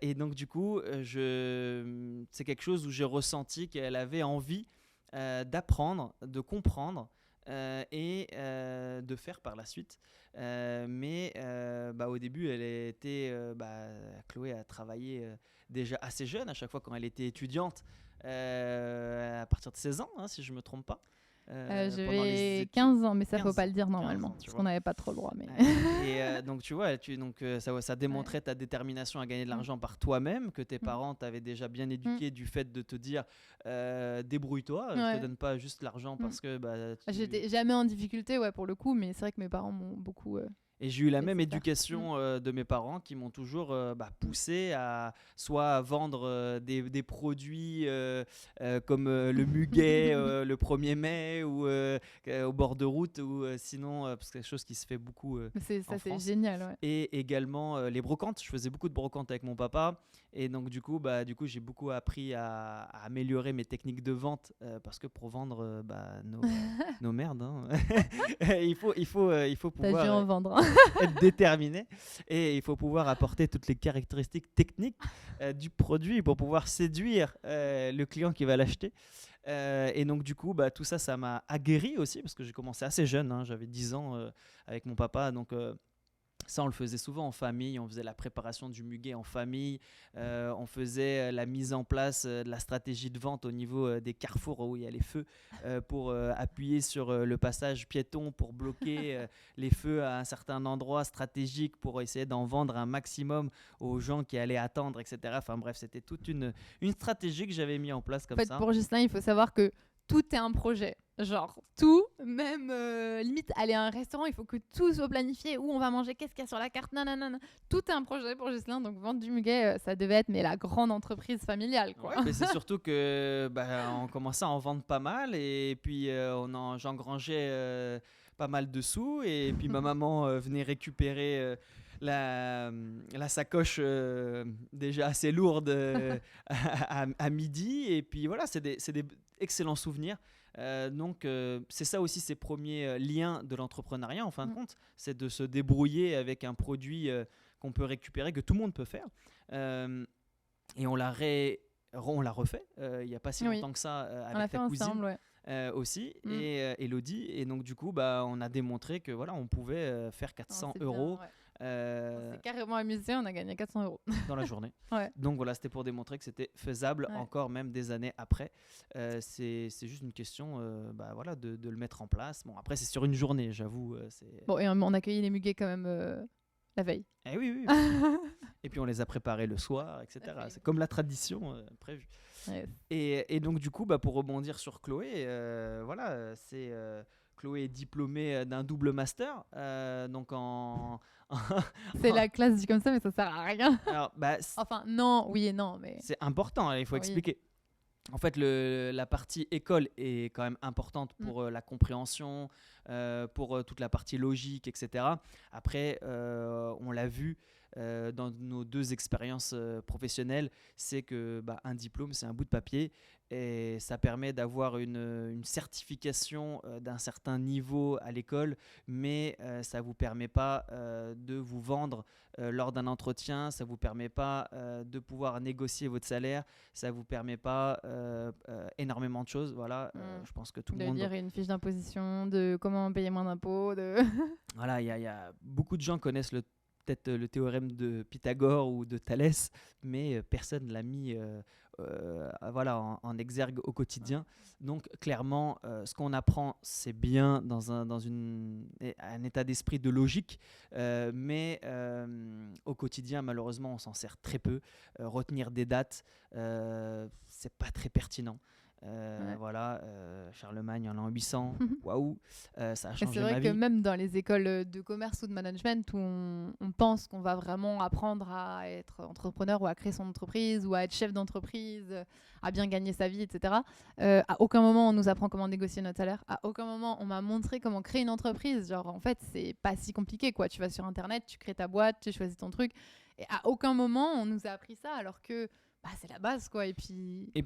Et donc, du coup, c'est quelque chose où j'ai ressenti qu'elle avait envie d'apprendre, de comprendre et de faire par la suite. Mais au début, Chloé a travaillé déjà assez jeune, à chaque fois quand elle était étudiante, à partir de 16 ans, si je ne me trompe pas. J'avais 15 ans, mais ça, faut pas le dire normalement, parce qu'on n'avait pas trop le droit. Mais... et donc, tu vois, ça démontrait ta détermination à gagner de l'argent par toi-même, que tes parents t'avaient déjà bien éduqué du fait de te dire débrouille-toi, je te donne pas juste l'argent parce que... J'étais jamais en difficulté, pour le coup, mais c'est vrai que mes parents m'ont beaucoup... Et j'ai eu la même éducation de mes parents qui m'ont toujours poussé à soit vendre des produits comme le muguet le 1er mai ou au bord de route ou sinon, parce que c'est quelque chose qui se fait beaucoup en France. C'est génial. Ouais. Et également les brocantes. Je faisais beaucoup de brocantes avec mon papa. Et donc du coup j'ai beaucoup appris à améliorer mes techniques de vente parce que pour vendre nos merdes, il faut pouvoir... T'as dû en vendre. Être déterminé et il faut pouvoir apporter toutes les caractéristiques techniques du produit pour pouvoir séduire le client qui va l'acheter. Et donc du coup tout ça m'a aguerri aussi parce que j'ai commencé assez jeune, j'avais 10 ans avec mon papa, donc ça, on le faisait souvent en famille. On faisait la préparation du muguet en famille. On faisait la mise en place de la stratégie de vente au niveau des carrefours où il y a les feux pour appuyer sur le passage piéton pour bloquer les feux à un certain endroit stratégique pour essayer d'en vendre un maximum aux gens qui allaient attendre, etc. Enfin bref, c'était toute une stratégie que j'avais mis en place comme ça. Pour Ghislain, il faut savoir que tout est un projet. Genre tout, même limite aller à un restaurant, il faut que tout soit planifié, où on va manger, qu'est-ce qu'il y a sur la carte, nanana. Tout est un projet pour Ghislain, donc vendre du muguet, ça devait être la grande entreprise familiale, quoi. Ouais, mais c'est surtout que on commençait à en vendre pas mal et puis j'engrangeais pas mal de sous et puis ma maman venait récupérer la sacoche déjà assez lourde à midi et puis voilà, c'est des excellents souvenirs. Donc c'est ça aussi ces premiers liens de l'entrepreneuriat en fin de compte, c'est de se débrouiller avec un produit qu'on peut récupérer, que tout le monde peut faire, et on l'a refait il n'y a pas si longtemps que ça avec ta cousine ensemble, aussi et Elodie, et donc du coup on a démontré que voilà, on pouvait faire 400 euros. On s'est carrément amusé, on a gagné 400 euros dans la journée. Donc voilà, c'était pour démontrer que c'était faisable encore même des années après. C'est juste une question de le mettre en place. Bon, après c'est sur une journée, j'avoue. Bon, et on accueillit les muguets quand même La veille. Eh oui, oui. Et puis on les a préparés le soir, etc. C'est comme la tradition prévue. Yes. Et donc du coup, pour rebondir sur Chloé, voilà, Chloé est diplômée d'un double master, donc C'est la classe dit comme ça, mais ça sert à rien. Alors, Enfin, non, oui et non, mais... c'est important, il faut expliquer. En fait, la partie école est quand même importante pour la compréhension, pour toute la partie logique, etc. Après, on l'a vu dans nos 2 expériences professionnelles, c'est que un diplôme, c'est un bout de papier et ça permet d'avoir une certification d'un certain niveau à l'école, mais ça ne vous permet pas de vous vendre lors d'un entretien, ça ne vous permet pas de pouvoir négocier votre salaire, ça ne vous permet pas énormément de choses. Voilà, je pense que tout le monde... De lire une fiche d'imposition, de comment payer moins d'impôts. Voilà, il y a beaucoup de gens connaissent peut-être le théorème de Pythagore ou de Thalès, mais personne ne l'a mis voilà, en exergue au quotidien. Donc clairement, ce qu'on apprend, c'est bien dans un état d'esprit de logique, mais au quotidien, malheureusement, on s'en sert très peu. Retenir des dates, c'est pas très pertinent. Voilà, Charlemagne en l'an 800, waouh, ça a changé ma vie. C'est vrai que même dans les écoles de commerce ou de management où on pense qu'on va vraiment apprendre à être entrepreneur ou à créer son entreprise ou à être chef d'entreprise, à bien gagner sa vie, etc. À aucun moment on nous apprend comment négocier notre salaire. À aucun moment on m'a montré comment créer une entreprise. Genre en fait c'est pas si compliqué quoi. Tu vas sur internet, tu crées ta boîte, tu choisis ton truc. Et à aucun moment on nous a appris ça alors que c'est la base quoi. Et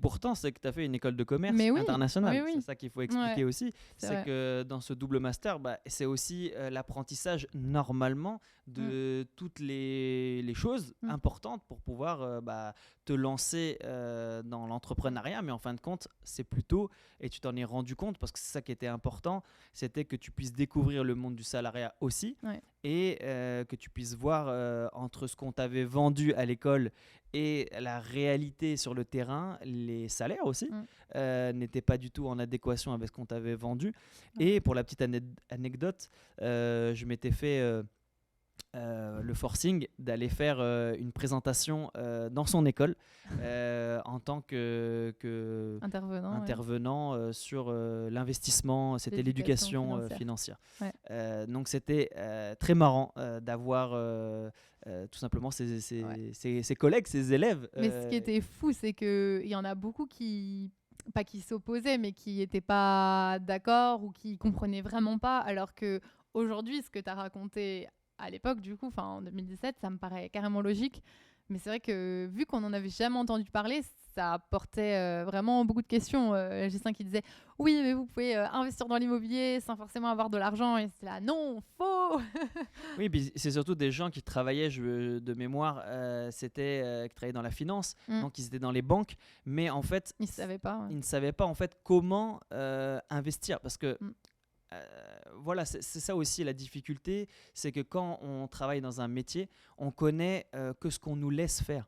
pourtant c'est que tu as fait une école de commerce internationale. Oui. C'est ça qu'il faut expliquer aussi. C'est que dans ce double master, c'est aussi l'apprentissage normalement de toutes les choses importantes pour pouvoir te lancer dans l'entrepreneuriat. Mais en fin de compte, c'est plutôt, et tu t'en es rendu compte parce que c'est ça qui était important, c'était que tu puisses découvrir le monde du salariat aussi et que tu puisses voir entre ce qu'on t'avait vendu à l'école et la réalité sur le terrain, les salaires aussi n'étaient pas du tout en adéquation avec ce qu'on t'avait vendu. Et pour la petite anecdote, je m'étais fait le forcing d'aller faire une présentation dans son école en tant que intervenant sur l'investissement, c'était l'éducation financière. Donc c'était très marrant d'avoir tout simplement ses collègues, ses élèves. Mais ce qui était fou, c'est qu'il y en a beaucoup pas qui s'opposaient, mais qui n'étaient pas d'accord ou qui comprenaient vraiment pas, alors qu'aujourd'hui, ce que tu as raconté à l'époque, du coup, en 2017, ça me paraît carrément logique. Mais c'est vrai que vu qu'on n'en avait jamais entendu parler, ça portait vraiment beaucoup de questions. G5 qui disait « Oui, mais vous pouvez investir dans l'immobilier sans forcément avoir de l'argent. » Et c'est là « Non, faux !» Oui, puis c'est surtout des gens qui travaillaient, de mémoire, qui travaillaient dans la finance, donc ils étaient dans les banques. Mais en fait, ils ne savaient pas en fait, comment investir. Parce que voilà, c'est ça aussi la difficulté, c'est que quand on travaille dans un métier, on connaît que ce qu'on nous laisse faire.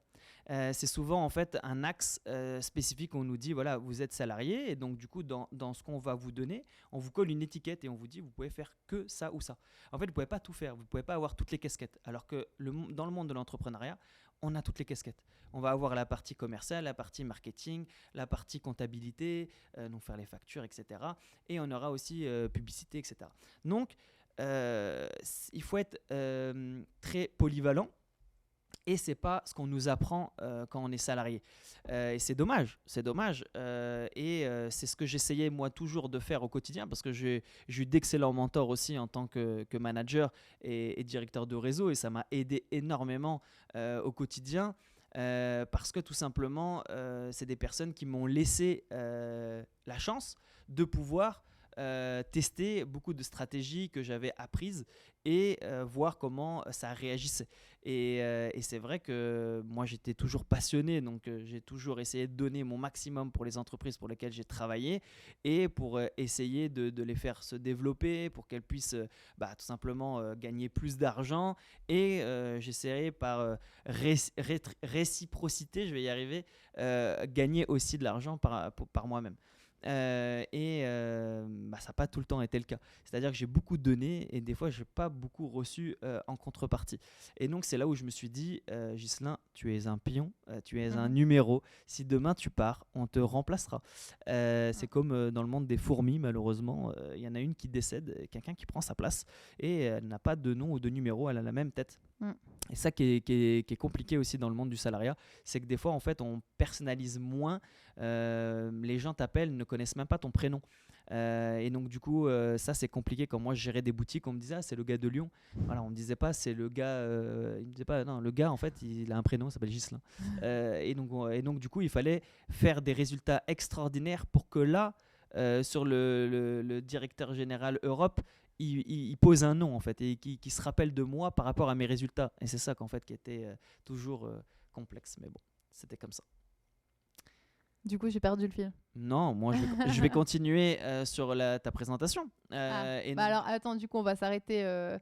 C'est souvent en fait un axe spécifique où on nous dit voilà, vous êtes salarié et donc du coup dans ce qu'on va vous donner, on vous colle une étiquette et on vous dit vous pouvez faire que ça ou ça. En fait, vous pouvez pas tout faire, vous pouvez pas avoir toutes les casquettes. Alors que dans le monde de l'entrepreneuriat, on a toutes les casquettes. On va avoir la partie commerciale, la partie marketing, la partie comptabilité, donc faire les factures, etc. Et on aura aussi publicité, etc. Donc, il faut être très polyvalent. Et c'est pas ce qu'on nous apprend quand on est salarié. Et c'est dommage. Et c'est ce que j'essayais moi toujours de faire au quotidien parce que j'ai eu d'excellents mentors aussi en tant que manager et directeur de réseau et ça m'a aidé énormément au quotidien parce que tout simplement, c'est des personnes qui m'ont laissé la chance de pouvoir tester beaucoup de stratégies que j'avais apprises et voir comment ça réagissait. Et c'est vrai que moi j'étais toujours passionné, donc j'ai toujours essayé de donner mon maximum pour les entreprises pour lesquelles j'ai travaillé et pour essayer de les faire se développer, pour qu'elles puissent tout simplement gagner plus d'argent. Et j'essaierai par réciprocité, je vais y arriver, gagner aussi de l'argent par moi-même. Ça n'a pas tout le temps été le cas. C'est-à-dire que j'ai beaucoup donné et des fois, je n'ai pas beaucoup reçu en contrepartie. Et donc, c'est là où je me suis dit, Ghislain, tu es un pion, tu es un numéro. Si demain tu pars, on te remplacera. C'est comme dans le monde des fourmis, malheureusement. Il y en a une qui décède, quelqu'un qui prend sa place et elle n'a pas de nom ou de numéro, elle a la même tête. Et ça qui est compliqué aussi dans le monde du salariat, c'est que des fois, en fait, on personnalise moins. Les gens t'appellent, ne connaissent même pas ton prénom. Et donc, du coup, ça, c'est compliqué. Quand moi, je gérais des boutiques, on me disait, c'est le gars de Lyon. Voilà, on me disait pas, c'est le gars. Il me disait pas, non, le gars, en fait, il a un prénom, il s'appelle Ghislain. Et donc, du coup, il fallait faire des résultats extraordinaires pour que là, sur le directeur général Europe, il pose un nom en fait et qui se rappelle de moi par rapport à mes résultats. Et c'est ça qu'en fait qui était toujours complexe. Mais bon, c'était comme ça. Du coup, j'ai perdu le fil. Non, moi je vais continuer sur ta présentation. Alors attends, du coup, on va s'arrêter à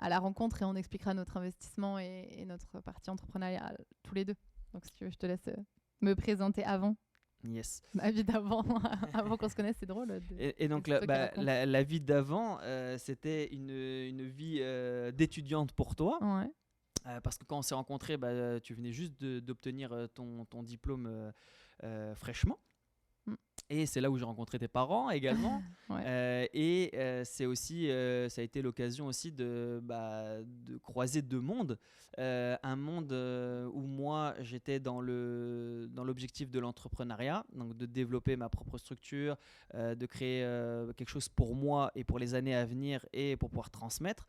la rencontre et on expliquera notre investissement et notre partie entrepreneuriale tous les deux. Donc si tu veux, je te laisse me présenter avant. Yes. Ma vie d'avant, avant qu'on se connaisse, c'est drôle. Et donc la vie d'avant, c'était une vie d'étudiante pour toi. Ouais. Parce que quand on s'est rencontrés, tu venais juste d'obtenir ton diplôme fraîchement. Et c'est là où j'ai rencontré tes parents également. C'est aussi, ça a été l'occasion aussi de croiser deux mondes. Un monde où moi, j'étais dans l'objectif de l'entrepreneuriat, donc de développer ma propre structure, de créer quelque chose pour moi et pour les années à venir et pour pouvoir transmettre.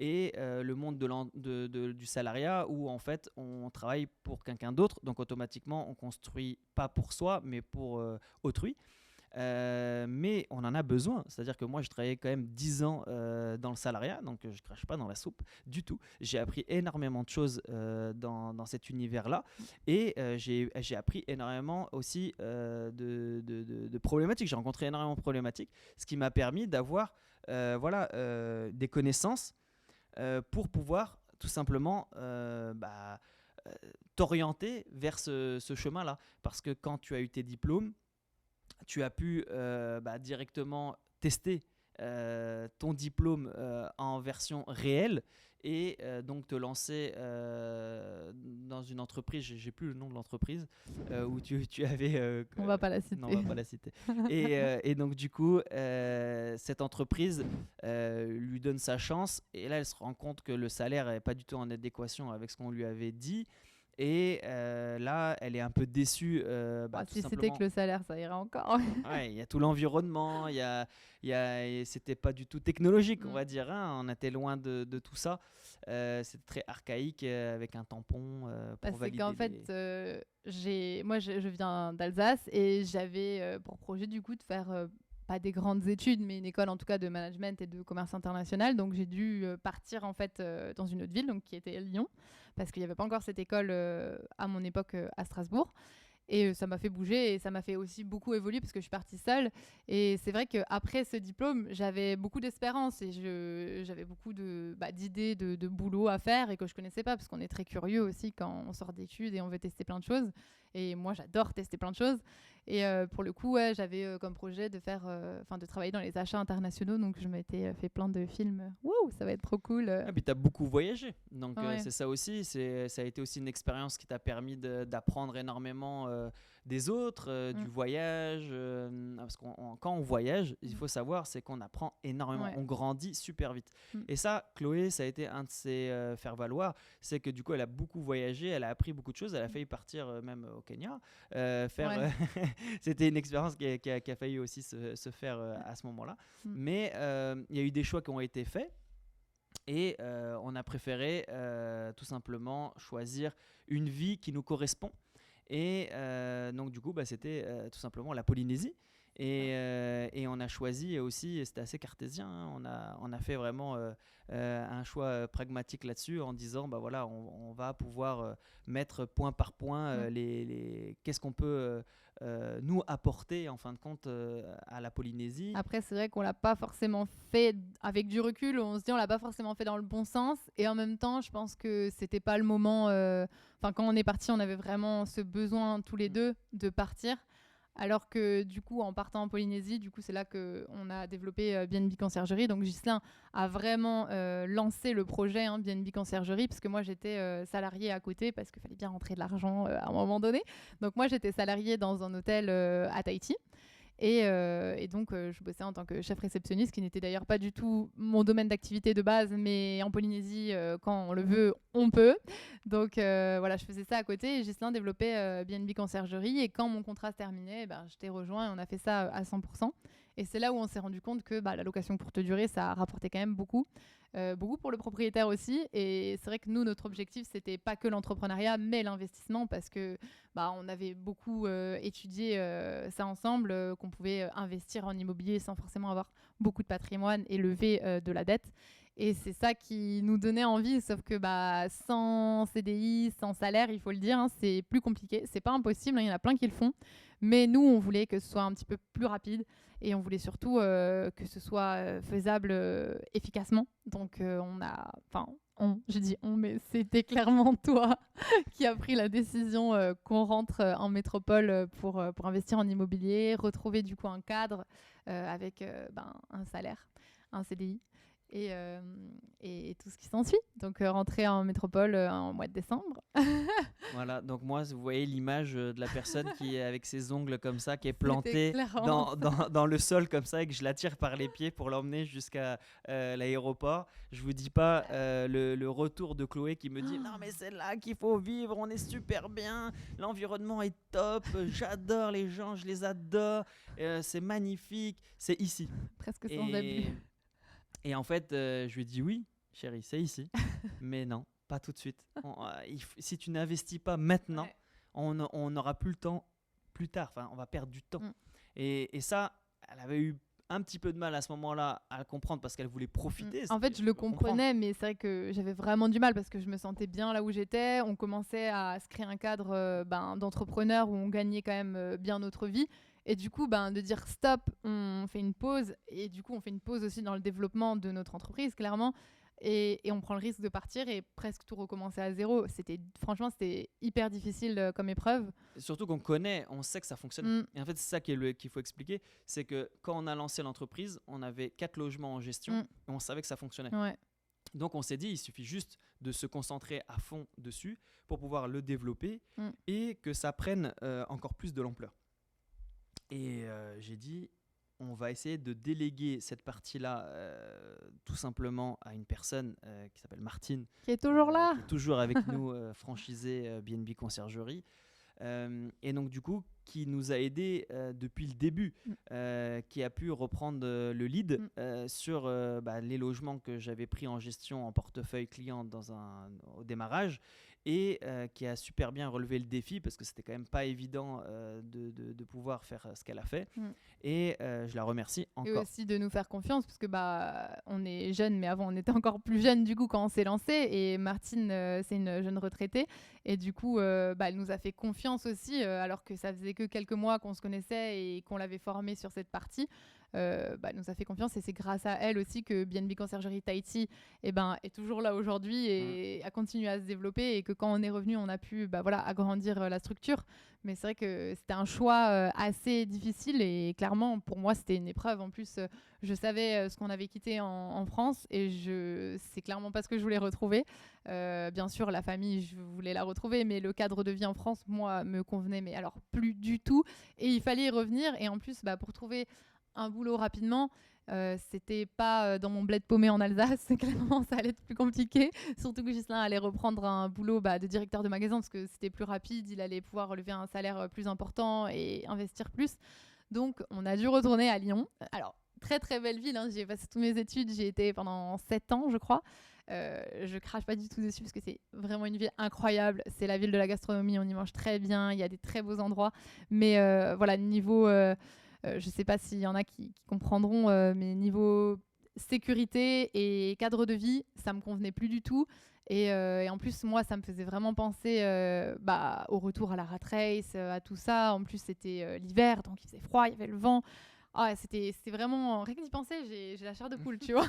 Et le monde du salariat où en fait on travaille pour quelqu'un d'autre, donc automatiquement on construit pas pour soi mais pour autrui. Mais on en a besoin, c'est-à-dire que moi je travaillais quand même 10 ans dans le salariat, donc je crache pas dans la soupe du tout. J'ai appris énormément de choses dans cet univers-là et j'ai appris énormément aussi de problématiques. J'ai rencontré énormément de problématiques, ce qui m'a permis d'avoir des connaissances pour pouvoir tout simplement t'orienter vers ce chemin-là. Parce que quand tu as eu tes diplômes, tu as pu directement tester ton diplôme en version réelle et donc te lancer dans une entreprise, j'ai plus le nom de l'entreprise, où tu avais... on va pas la citer. Non, on va pas la citer. Et donc du coup, cette entreprise lui donne sa chance et là, elle se rend compte que le salaire n'est pas du tout en adéquation avec ce qu'on lui avait dit. Et là, elle est un peu déçue. Si c'était que le salaire, ça irait encore. Il y a tout l'environnement, c'était pas du tout technologique, on va dire. Hein. On était loin de tout ça. C'était très archaïque avec un tampon pour valider. C'est qu'en fait, je viens d'Alsace et j'avais pour projet du coup de faire pas des grandes études, mais une école en tout cas de management et de commerce international. Donc j'ai dû partir en fait dans une autre ville, donc qui était Lyon, parce qu'il n'y avait pas encore cette école à mon époque à Strasbourg. Et ça m'a fait bouger et ça m'a fait aussi beaucoup évoluer parce que je suis partie seule. Et c'est vrai qu'après ce diplôme, j'avais beaucoup d'espérance et j'avais beaucoup d'idées de boulot à faire et que je connaissais pas parce qu'on est très curieux aussi quand on sort d'études et on veut tester plein de choses. Et moi, j'adore tester plein de choses. Et pour le coup, j'avais comme projet de travailler dans les achats internationaux. Donc, je m'étais fait plein de films. Wouh, ça va être trop cool. Et puis, tu as beaucoup voyagé. Donc, c'est ça aussi. Ça a été aussi une expérience qui t'a permis d'apprendre énormément des autres, du voyage. Parce que quand on voyage, il faut savoir, c'est qu'on apprend énormément. On grandit super vite. Et ça, Chloé, ça a été un de ses faire-valoir. C'est que du coup, elle a beaucoup voyagé. Elle a appris beaucoup de choses. Elle a failli partir même au Kenya. C'était une expérience qui a failli aussi se faire à ce moment-là. Mais il y a eu des choix qui ont été faits. Et on a préféré tout simplement choisir une vie qui nous correspond. Et donc du coup, c'était tout simplement la Polynésie. Et on a choisi aussi, c'était assez cartésien, hein, on a fait vraiment un choix pragmatique là-dessus en disant, on va pouvoir mettre point par point qu'est-ce qu'on peut nous apporter en fin de compte à la Polynésie. Après, c'est vrai qu'on l'a pas forcément fait avec du recul, on se dit on l'a pas forcément fait dans le bon sens et en même temps, je pense que c'était pas le moment. Quand on est parti, on avait vraiment ce besoin tous les deux de partir. Alors que du coup, en partant en Polynésie, du coup, c'est là qu'on a développé BNB Conciergerie. Donc Ghislain a vraiment lancé le projet BNB Conciergerie, parce que moi j'étais salariée à côté, parce qu'il fallait bien rentrer de l'argent à un moment donné. Donc moi j'étais salariée dans un hôtel à Tahiti. Et donc, je bossais en tant que chef réceptionniste, qui n'était d'ailleurs pas du tout mon domaine d'activité de base, mais en Polynésie, quand on le veut, on peut. Donc, voilà, je faisais ça à côté. Et Ghislain développait BNB Conciergerie. Et quand mon contrat se terminait, je t'ai rejoint et on a fait ça à 100%. Et c'est là où on s'est rendu compte que la location courte durée, ça rapportait quand même beaucoup. Beaucoup pour le propriétaire aussi. Et c'est vrai que nous, notre objectif, c'était pas que l'entrepreneuriat, mais l'investissement, parce que on avait beaucoup étudié ça ensemble, qu'on pouvait investir en immobilier sans forcément avoir beaucoup de patrimoine et lever de la dette. Et c'est ça qui nous donnait envie, sauf que sans CDI, sans salaire, il faut le dire, c'est plus compliqué. C'est pas impossible, il y en a plein qui le font. Mais nous, on voulait que ce soit un petit peu plus rapide et on voulait surtout que ce soit faisable efficacement. Donc, je dis on, mais c'était clairement toi qui a pris la décision qu'on rentre en métropole pour investir en immobilier, retrouver du coup un cadre avec un salaire, un CDI. Et tout ce qui s'ensuit. Donc, rentrer en métropole en mois de décembre. Voilà, donc moi, vous voyez l'image de la personne qui est avec ses ongles comme ça, qui est plantée dans le sol comme ça, et que je la tire par les pieds pour l'emmener jusqu'à l'aéroport. Je vous dis pas le retour de Chloé qui me dit « Non, mais c'est là qu'il faut vivre, on est super bien, l'environnement est top, j'adore les gens, je les adore, c'est magnifique, c'est ici. » Presque sans abus. Et en fait, je lui ai dit oui, chérie, c'est ici. Mais non, pas tout de suite. Si tu n'investis pas maintenant, on n'aura plus le temps plus tard. Enfin, on va perdre du temps. Et ça, elle avait eu un petit peu de mal à ce moment-là à le comprendre parce qu'elle voulait profiter. En fait, je le comprenais, mais c'est vrai que j'avais vraiment du mal parce que je me sentais bien là où j'étais. On commençait à se créer un cadre d'entrepreneur où on gagnait quand même bien notre vie. Et du coup, de dire stop, on fait une pause. Et du coup, on fait une pause aussi dans le développement de notre entreprise, clairement. Et on prend le risque de partir et presque tout recommencer à zéro. Franchement, c'était hyper difficile comme épreuve. Et surtout qu'on connaît, on sait que ça fonctionne. Et en fait, c'est ça qu'il faut expliquer. C'est que quand on a lancé l'entreprise, on avait 4 logements en gestion et on savait que ça fonctionnait. Ouais. Donc on s'est dit, il suffit juste de se concentrer à fond dessus pour pouvoir le développer et que ça prenne encore plus de l'ampleur. Et j'ai dit, on va essayer de déléguer cette partie-là tout simplement à une personne qui s'appelle Martine. Qui est toujours là. Qui est toujours avec nous, franchisée BNB Conciergerie. Et donc du coup, qui nous a aidés depuis le début, qui a pu reprendre le lead sur les logements que j'avais pris en gestion en portefeuille client au démarrage. Et qui a super bien relevé le défi parce que c'était quand même pas évident de pouvoir faire ce qu'elle a fait. Et je la remercie encore. Et aussi de nous faire confiance parce que on est jeunes, mais avant on était encore plus jeunes du coup quand on s'est lancé. Et Martine, c'est une jeune retraitée. Et du coup, elle nous a fait confiance aussi alors que ça faisait que quelques mois qu'on se connaissait et qu'on l'avait formée sur cette partie. Elle nous a fait confiance et c'est grâce à elle aussi que BNB Conciergerie Tahiti est toujours là aujourd'hui et a continué à se développer et que quand on est revenu on a pu agrandir la structure. Mais c'est vrai que c'était un choix assez difficile et clairement pour moi c'était une épreuve. En plus je savais ce qu'on avait quitté en France et c'est clairement pas ce que je voulais retrouver. Bien sûr la famille je voulais la retrouver, mais le cadre de vie en France moi me convenait mais alors plus du tout et il fallait y revenir. Et en plus pour trouver un boulot rapidement, c'était pas dans mon bled paumé en Alsace. Clairement ça allait être plus compliqué, surtout que Ghislain allait reprendre un boulot de directeur de magasin parce que c'était plus rapide, il allait pouvoir relever un salaire plus important et investir plus. Donc on a dû retourner à Lyon. Alors très très belle ville, j'ai passé toutes mes études, j'y étais pendant 7 ans je crois. Je crache pas du tout dessus parce que c'est vraiment une ville incroyable. C'est la ville de la gastronomie, on y mange très bien, il y a des très beaux endroits, mais niveau je sais pas s'il y en a qui comprendront, mais niveau sécurité et cadre de vie, ça me convenait plus du tout. Et en plus, moi, ça me faisait vraiment penser au retour à la rat race, à tout ça. En plus, c'était l'hiver, donc il faisait froid, il y avait le vent. C'était vraiment... Rien que d'y penser, j'ai la chair de poule, tu vois.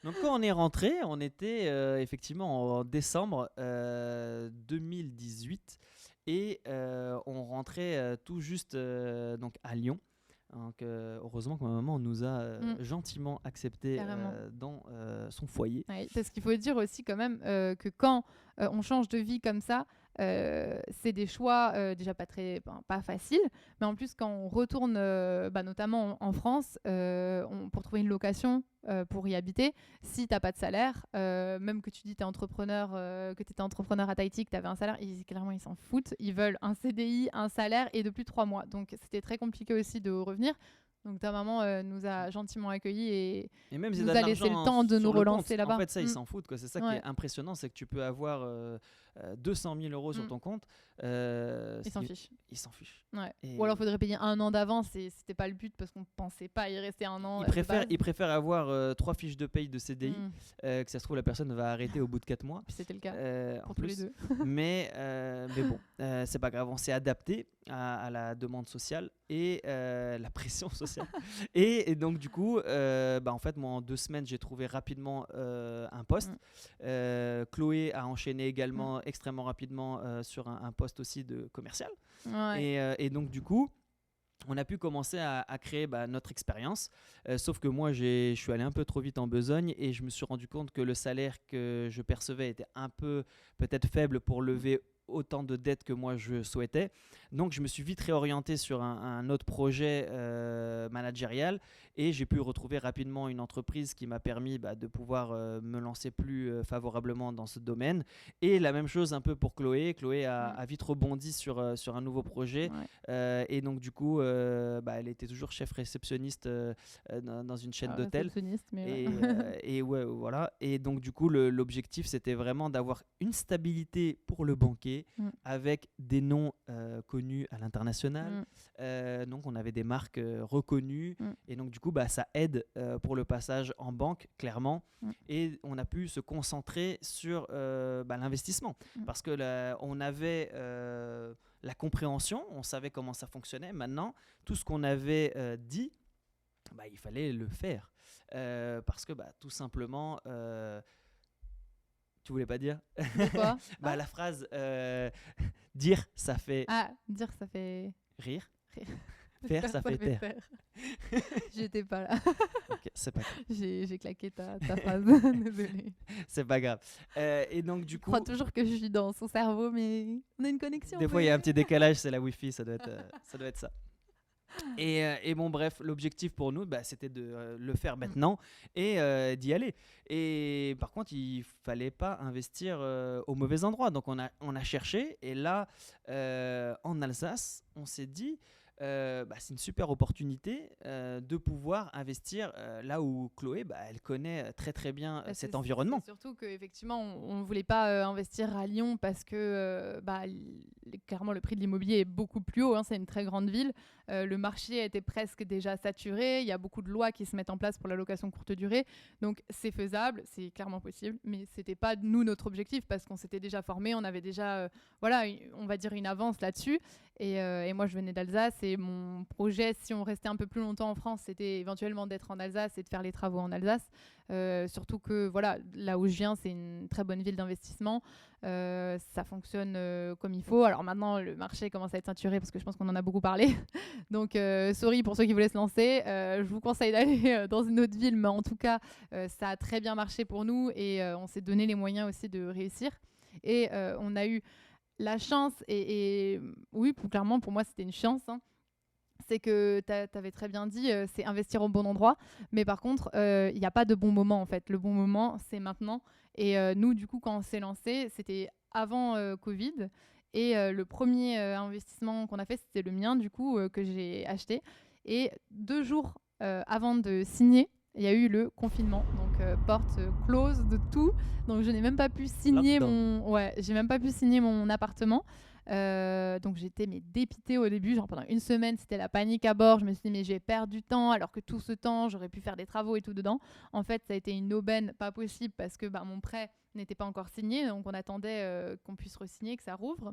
Donc quand on est rentré, on était effectivement en décembre 2018. et on rentrait tout juste donc à Lyon. Donc, heureusement que ma maman nous a gentiment accepté dans son foyer. Oui, parce qu'il faut dire aussi quand même que quand on change de vie comme ça, c'est des choix déjà pas faciles, mais en plus quand on retourne notamment en France pour trouver une location pour y habiter, si t'as pas de salaire, même que tu dis que t'étais entrepreneur à Tahiti, que t'avais un salaire, clairement ils s'en foutent, ils veulent un CDI, un salaire et de plus de 3 mois, donc c'était très compliqué aussi de revenir. Donc ta maman nous a gentiment accueillis et même nous a laissé le temps de nous relancer là-bas. En fait, ça, ils s'en foutent, quoi. C'est ça qui est impressionnant, c'est que tu peux avoir 200 000 euros sur ton compte. Ils s'en fichent. Ils s'en fichent. Ouais. Ou alors, il faudrait payer 1 an d'avance et c'était pas le but parce qu'on pensait pas y rester 1 an. Ils préfèrent avoir 3 fiches de paye de CDI, que ça se trouve, la personne va arrêter au bout de 4 mois. Puis c'était le cas pour tous les deux. mais bon, c'est pas grave, on s'est adapté à la demande sociale et la pression sociale. et donc, du coup, en fait, moi, en 2 semaines, j'ai trouvé rapidement un poste. Chloé a enchaîné également extrêmement rapidement sur un poste aussi de commercial. Ouais. Et donc, du coup, on a pu commencer à créer notre expérience. Sauf que moi, je suis allé un peu trop vite en besogne et je me suis rendu compte que le salaire que je percevais était un peu peut-être faible pour lever autant de dettes que moi je souhaitais. Donc je me suis vite réorienté sur un autre projet managérial et j'ai pu retrouver rapidement une entreprise qui m'a permis de pouvoir me lancer plus favorablement dans ce domaine. Et la même chose un peu pour Chloé. Chloé a vite rebondi sur un nouveau projet et donc du coup elle était toujours chef réceptionniste dans une chaîne d'hôtels. Et ouais, voilà. Et donc du coup l'objectif c'était vraiment d'avoir une stabilité pour le banquier avec des noms connus à l'international. Donc on avait des marques reconnues et donc du coup ça aide pour le passage en banque clairement et on a pu se concentrer sur l'investissement parce que on avait la compréhension, on savait comment ça fonctionnait. Maintenant tout ce qu'on avait dit, il fallait le faire parce que tout simplement tu voulais pas dire quoi? La phrase dire ça fait dire ça fait rire. Faire ça fait taire. J'étais pas là. Okay, c'est pas grave. J'ai claqué ta phrase. Désolée. C'est pas grave. Et donc du coup, je crois toujours que je suis dans son cerveau, mais on a une connexion. Des fois il y a un petit décalage, c'est la Wi-Fi, ça doit être ça. Et bon bref, l'objectif pour nous c'était de le faire maintenant et d'y aller. Et par contre il fallait pas investir au mauvais endroit, donc on a cherché et là en Alsace on s'est dit c'est une super opportunité de pouvoir investir là où Chloé elle connaît très très bien cet environnement. C'est surtout qu'effectivement on ne voulait pas investir à Lyon parce que clairement le prix de l'immobilier est beaucoup plus haut, c'est une très grande ville, le marché était presque déjà saturé, il y a beaucoup de lois qui se mettent en place pour la location courte durée, donc c'est faisable, c'est clairement possible, mais c'était pas nous notre objectif parce qu'on s'était déjà formé, on avait déjà on va dire une avance là-dessus et moi je venais d'Alsace et mon projet, si on restait un peu plus longtemps en France, c'était éventuellement d'être en Alsace et de faire les travaux en Alsace. Surtout que là où je viens, c'est une très bonne ville d'investissement. Ça fonctionne comme il faut. Alors maintenant, le marché commence à être saturé parce que je pense qu'on en a beaucoup parlé. Donc, sorry pour ceux qui voulaient se lancer. Je vous conseille d'aller dans une autre ville, mais en tout cas, ça a très bien marché pour nous et on s'est donné les moyens aussi de réussir. Et on a eu la chance, et oui, clairement, pour moi, c'était une chance. C'est que tu avais très bien dit, c'est investir au bon endroit. Mais par contre, il n'y a pas de bon moment, en fait. Le bon moment, c'est maintenant. Et nous, du coup, quand on s'est lancé, c'était avant Covid. Et le premier investissement qu'on a fait, c'était le mien, du coup, que j'ai acheté. Et 2 jours avant de signer, il y a eu le confinement, donc porte close de tout. Donc je n'ai même pas pu signer j'ai même pas pu signer mon appartement. Donc j'étais dépitée au début, genre pendant 1 semaine c'était la panique à bord. Je me suis dit mais je vais perdre du temps alors que tout ce temps j'aurais pu faire des travaux et tout dedans. En fait ça a été une aubaine pas possible parce que mon prêt n'était pas encore signé, donc on attendait qu'on puisse re-signer, que ça rouvre.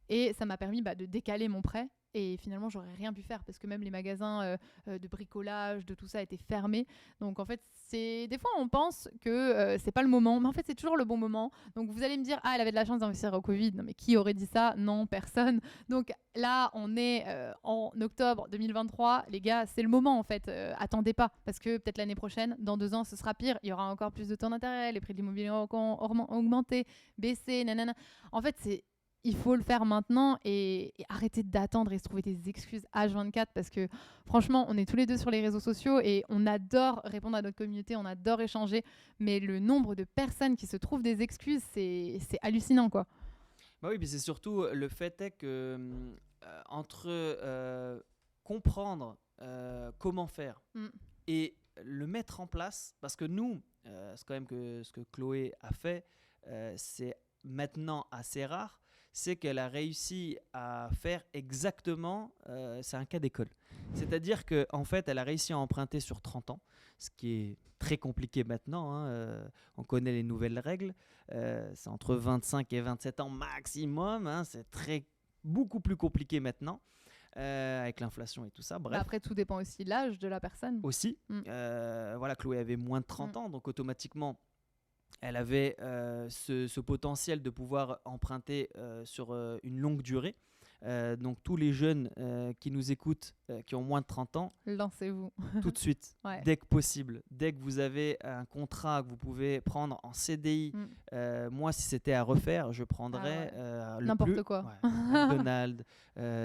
Et ça m'a permis de décaler mon prêt et finalement j'aurais rien pu faire parce que même les magasins de bricolage, de tout ça étaient fermés. Donc en fait, des fois on pense que c'est pas le moment, mais en fait c'est toujours le bon moment. Donc vous allez me dire, elle avait de la chance d'investir au Covid. Non mais qui aurait dit ça? Non, personne. Donc là on est en octobre 2023, les gars, c'est le moment en fait. Attendez pas, parce que peut-être l'année prochaine, dans 2 ans, ce sera pire. Il y aura encore plus de taux d'intérêt, les prix de l'immobilier auront augmenté, baissé, nanana. En fait, il faut le faire maintenant et arrêter d'attendre et se trouver des excuses H24 parce que franchement, on est tous les deux sur les réseaux sociaux et on adore répondre à notre communauté, on adore échanger, mais le nombre de personnes qui se trouvent des excuses, c'est hallucinant, quoi. Bah oui, mais c'est surtout le fait est que entre comprendre comment faire et le mettre en place, parce que nous, c'est quand même que ce que Chloé a fait, c'est maintenant assez rare, c'est qu'elle a réussi à faire exactement, c'est un cas d'école. C'est-à-dire qu'en fait, elle a réussi à emprunter sur 30 ans, ce qui est très compliqué maintenant, hein, on connaît les nouvelles règles, c'est entre 25 et 27 ans maximum, hein, c'est beaucoup plus compliqué maintenant. Avec l'inflation et tout ça, bref. Après, tout dépend aussi de l'âge de la personne. Aussi, voilà, Chloé avait moins de 30 ans, donc automatiquement, elle avait ce potentiel de pouvoir emprunter sur une longue durée. Donc tous les jeunes qui nous écoutent, qui ont moins de 30 ans, lancez-vous tout de suite, ouais. Dès que possible, dès que vous avez un contrat que vous pouvez prendre en CDI. Moi, si c'était à refaire, je prendrais n'importe quoi. McDonald's,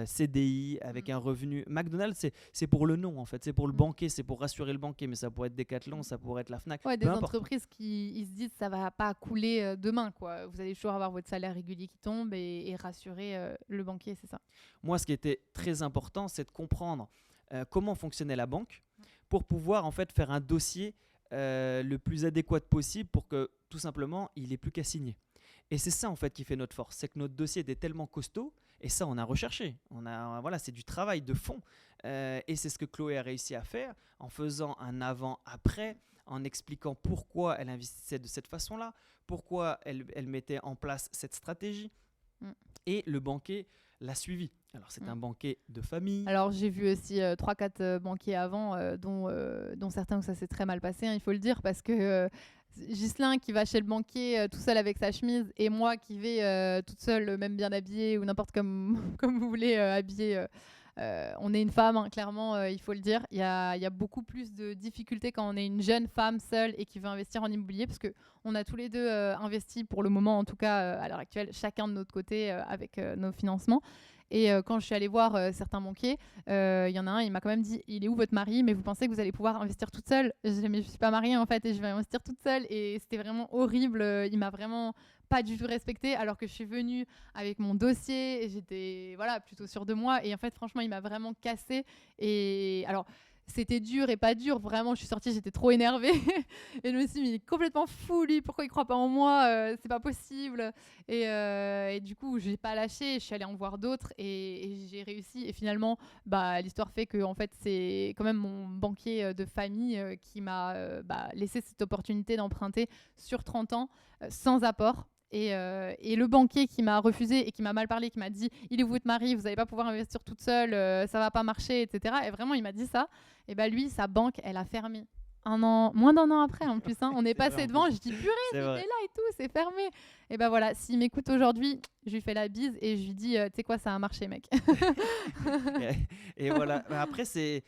CDI avec un revenu. McDonald's, c'est pour le nom en fait, c'est pour le banquier, c'est pour rassurer le banquier, mais ça pourrait être Decathlon, ça pourrait être la Fnac. Ouais, des entreprises qui se disent ça va pas couler demain, quoi. Vous allez toujours avoir votre salaire régulier qui tombe et rassurer le banquier, c'est ça. Moi, ce qui était très important, c'est de comprendre comment fonctionnait la banque pour pouvoir en fait faire un dossier le plus adéquat possible pour que tout simplement il n'ait plus qu'à signer. Et c'est ça en fait qui fait notre force, c'est que notre dossier était tellement costaud, et ça on a recherché, voilà, c'est du travail de fond, et c'est ce que Chloé a réussi à faire en faisant un avant-après, en expliquant pourquoi elle investissait de cette façon-là, pourquoi elle mettait en place cette stratégie, et le banquier l'a suivi. Alors c'est un banquier de famille. Alors j'ai vu aussi 3-4 banquiers avant, dont certains où ça s'est très mal passé, hein, il faut le dire, parce que Ghislain qui va chez le banquier tout seul avec sa chemise, et moi qui vais toute seule, même bien habillée, ou n'importe comme vous voulez habillée. On est une femme, hein, clairement, il faut le dire. Il y a beaucoup plus de difficultés quand on est une jeune femme seule et qui veut investir en immobilier, parce qu'on a tous les deux investi, pour le moment en tout cas, à l'heure actuelle, chacun de notre côté avec nos financements. Et quand je suis allée voir certains banquiers, il y en a un, il m'a quand même dit, il est où votre mari? Mais vous pensez que vous allez pouvoir investir toute seule? Je dis, mais je ne suis pas mariée en fait, et je vais investir toute seule. Et c'était vraiment horrible. Il m'a vraiment pas du tout respectée, alors que je suis venue avec mon dossier et j'étais plutôt sûre de moi. Et en fait, franchement, il m'a vraiment cassée. Et alors, c'était dur et pas dur, vraiment, je suis sortie, j'étais trop énervée et je me suis dit, mais il est complètement fou lui, pourquoi il croit pas en moi, c'est pas possible. Et du coup, j'ai pas lâché, je suis allée en voir d'autres et j'ai réussi. Et finalement, l'histoire fait que en fait, c'est quand même mon banquier de famille qui m'a laissé cette opportunité d'emprunter sur 30 ans sans apport. Et le banquier qui m'a refusé et qui m'a mal parlé, qui m'a dit, il est où votre mari, vous n'allez pas pouvoir investir toute seule, ça va pas marcher, etc. Et vraiment, il m'a dit ça. Et lui, sa banque, elle a fermé moins d'un an après en plus, hein. On est passé devant, je dis purée, c'était là et tout, c'est fermé. Et voilà, s'il m'écoute aujourd'hui, je lui fais la bise et je lui dis, tu sais quoi, ça a marché, mec. et voilà, après c'est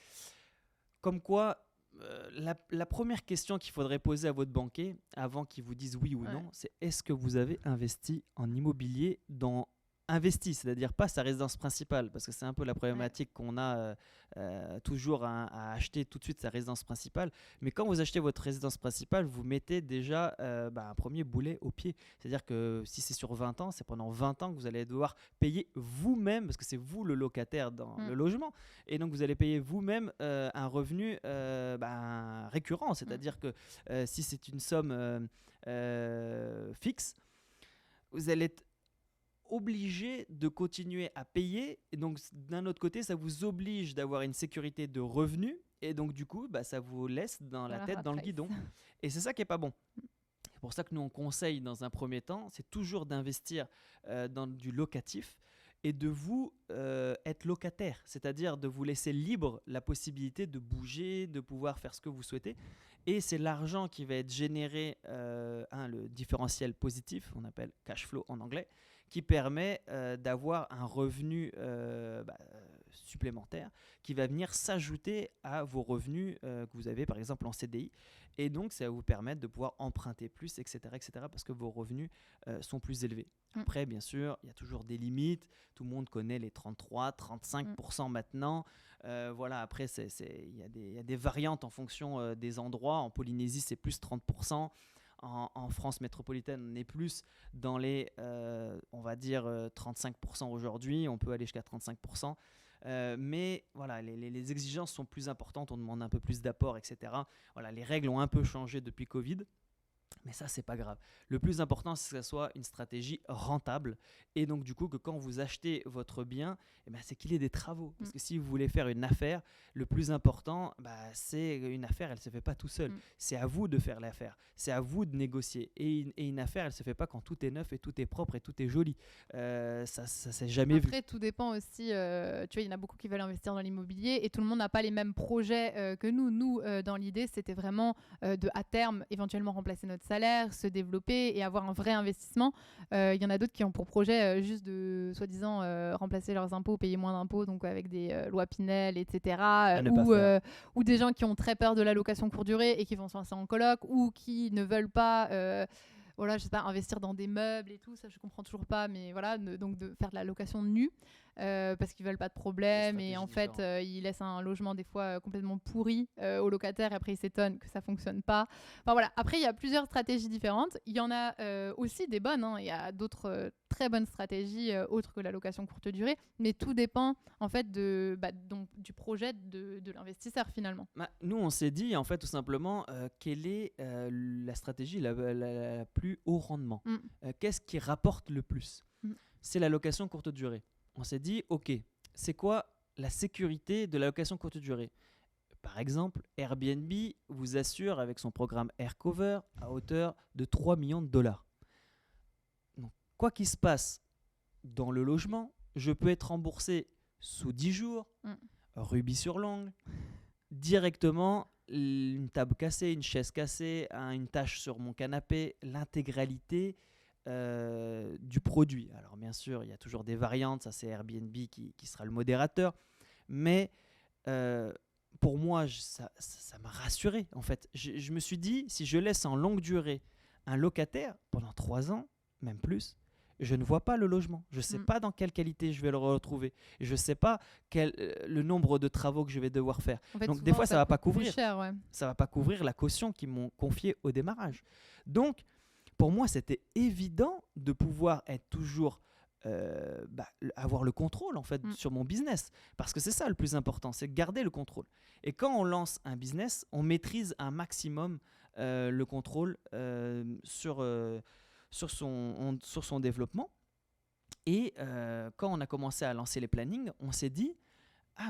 comme quoi, la première question qu'il faudrait poser à votre banquier avant qu'il vous dise oui ou non, c'est est-ce que vous avez investi en immobilier c'est-à-dire pas sa résidence principale, parce que c'est un peu la problématique qu'on a toujours à acheter tout de suite sa résidence principale. Mais quand vous achetez votre résidence principale, vous mettez déjà un premier boulet au pied. C'est-à-dire que si c'est sur 20 ans, c'est pendant 20 ans que vous allez devoir payer vous-même, parce que c'est vous le locataire dans le logement. Et donc vous allez payer vous-même un revenu récurrent. C'est-à-dire que si c'est une somme fixe, vous allez être obligé de continuer à payer, et donc d'un autre côté ça vous oblige d'avoir une sécurité de revenus, et donc du coup ça vous laisse dans la tête dans le guidon, et c'est ça qui est pas bon. C'est pour ça que nous on conseille dans un premier temps, c'est toujours d'investir dans du locatif, et de vous être locataire, c'est-à-dire de vous laisser libre la possibilité de bouger, de pouvoir faire ce que vous souhaitez. Et c'est l'argent qui va être généré, le différentiel positif, on appelle cash flow en anglais, qui permet d'avoir un revenu supplémentaire qui va venir s'ajouter à vos revenus que vous avez par exemple en CDI. Et donc, ça va vous permettre de pouvoir emprunter plus, etc., parce que vos revenus sont plus élevés. Après, bien sûr, il y a toujours des limites. Tout le monde connaît les 33, 35% maintenant. Voilà, après, il y a des variantes en fonction des endroits. En Polynésie, c'est plus 30%. En France métropolitaine, on est plus dans les, on va dire, 35% aujourd'hui. On peut aller jusqu'à 35%. Mais voilà, les exigences sont plus importantes, on demande un peu plus d'apport, etc. Voilà, les règles ont un peu changé depuis Covid. Mais ça, c'est pas grave. Le plus important, c'est que ça soit une stratégie rentable. Et donc, du coup, que quand vous achetez votre bien, c'est qu'il y ait des travaux. Parce que si vous voulez faire une affaire, le plus important, c'est une affaire, elle ne se fait pas tout seul. C'est à vous de faire l'affaire. C'est à vous de négocier. Et une affaire, elle ne se fait pas quand tout est neuf et tout est propre et tout est joli. Ça s'est jamais vu. Après, tout dépend aussi. Tu vois, il y en a beaucoup qui veulent investir dans l'immobilier et tout le monde n'a pas les mêmes projets que nous. Nous, dans l'idée, c'était vraiment à terme, éventuellement remplacer notre salaire, se développer et avoir un vrai investissement. Il y en a d'autres qui ont pour projet juste de, soi-disant, remplacer leurs impôts, payer moins d'impôts, donc avec des lois Pinel, etc. Ou des gens qui ont très peur de la location courte durée et qui vont se lancer en coloc ou qui ne veulent pas... je sais pas, investir dans des meubles et tout, ça je comprends toujours pas, mais voilà, donc de faire de la location nue parce qu'ils veulent pas de problème et en fait ils laissent un logement des fois complètement pourri aux locataires et après ils s'étonnent que ça fonctionne pas. Enfin voilà, après il y a plusieurs stratégies différentes, il y en a aussi des bonnes, il y a d'autres très bonnes stratégies autres que la location courte durée, mais tout dépend en fait donc, du projet de l'investisseur finalement. Nous on s'est dit en fait tout simplement quelle est la stratégie la plus haut rendement, qu'est-ce qui rapporte le plus. C'est la location courte durée. On s'est dit, ok, c'est quoi la sécurité de la location courte durée? Par exemple, Airbnb vous assure avec son programme AirCover à hauteur de 3 millions de dollars. Donc, quoi qu'il se passe dans le logement, je peux être remboursé sous 10 jours, rubis sur l'ongle, directement, une table cassée, une chaise cassée, une tache sur mon canapé, l'intégralité du produit. Alors bien sûr, il y a toujours des variantes, ça c'est Airbnb qui sera le modérateur, mais pour moi, ça m'a rassuré en fait. Je me suis dit, si je laisse en longue durée un locataire pendant 3 ans, même plus, je ne vois pas le logement. Je ne sais pas dans quelle qualité je vais le retrouver. Je ne sais pas le nombre de travaux que je vais devoir faire. En fait, donc des fois, ça ne va pas couvrir. Cher, ça va pas couvrir la caution qu'ils m'ont confiée au démarrage. Donc, pour moi, c'était évident de pouvoir être toujours avoir le contrôle en fait sur mon business, parce que c'est ça le plus important, c'est garder le contrôle. Et quand on lance un business, on maîtrise un maximum le contrôle sur son développement. Et quand on a commencé à lancer les plannings, on s'est dit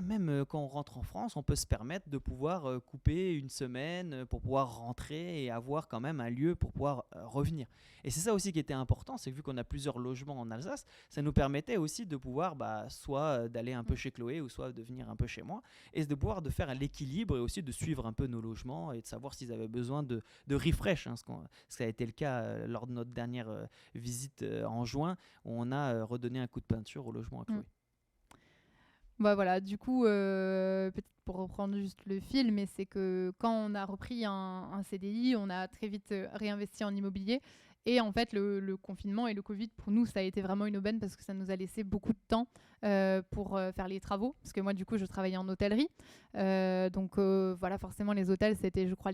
même quand on rentre en France, on peut se permettre de pouvoir couper une semaine pour pouvoir rentrer et avoir quand même un lieu pour pouvoir revenir. Et c'est ça aussi qui était important, c'est que vu qu'on a plusieurs logements en Alsace, ça nous permettait aussi de pouvoir soit d'aller un peu chez Chloé ou soit de venir un peu chez moi et de pouvoir de faire l'équilibre et aussi de suivre un peu nos logements et de savoir s'ils avaient besoin de refresh, ce qui a été le cas lors de notre dernière visite en juin où on a redonné un coup de peinture au logement à Chloé. Voilà, du coup, peut-être pour reprendre juste le fil, mais c'est que quand on a repris un CDI, on a très vite réinvesti en immobilier. Et en fait, le confinement et le Covid, pour nous, ça a été vraiment une aubaine parce que ça nous a laissé beaucoup de temps pour faire les travaux. Parce que moi, du coup, je travaillais en hôtellerie. Donc, voilà, forcément, les hôtels, c'était, je crois,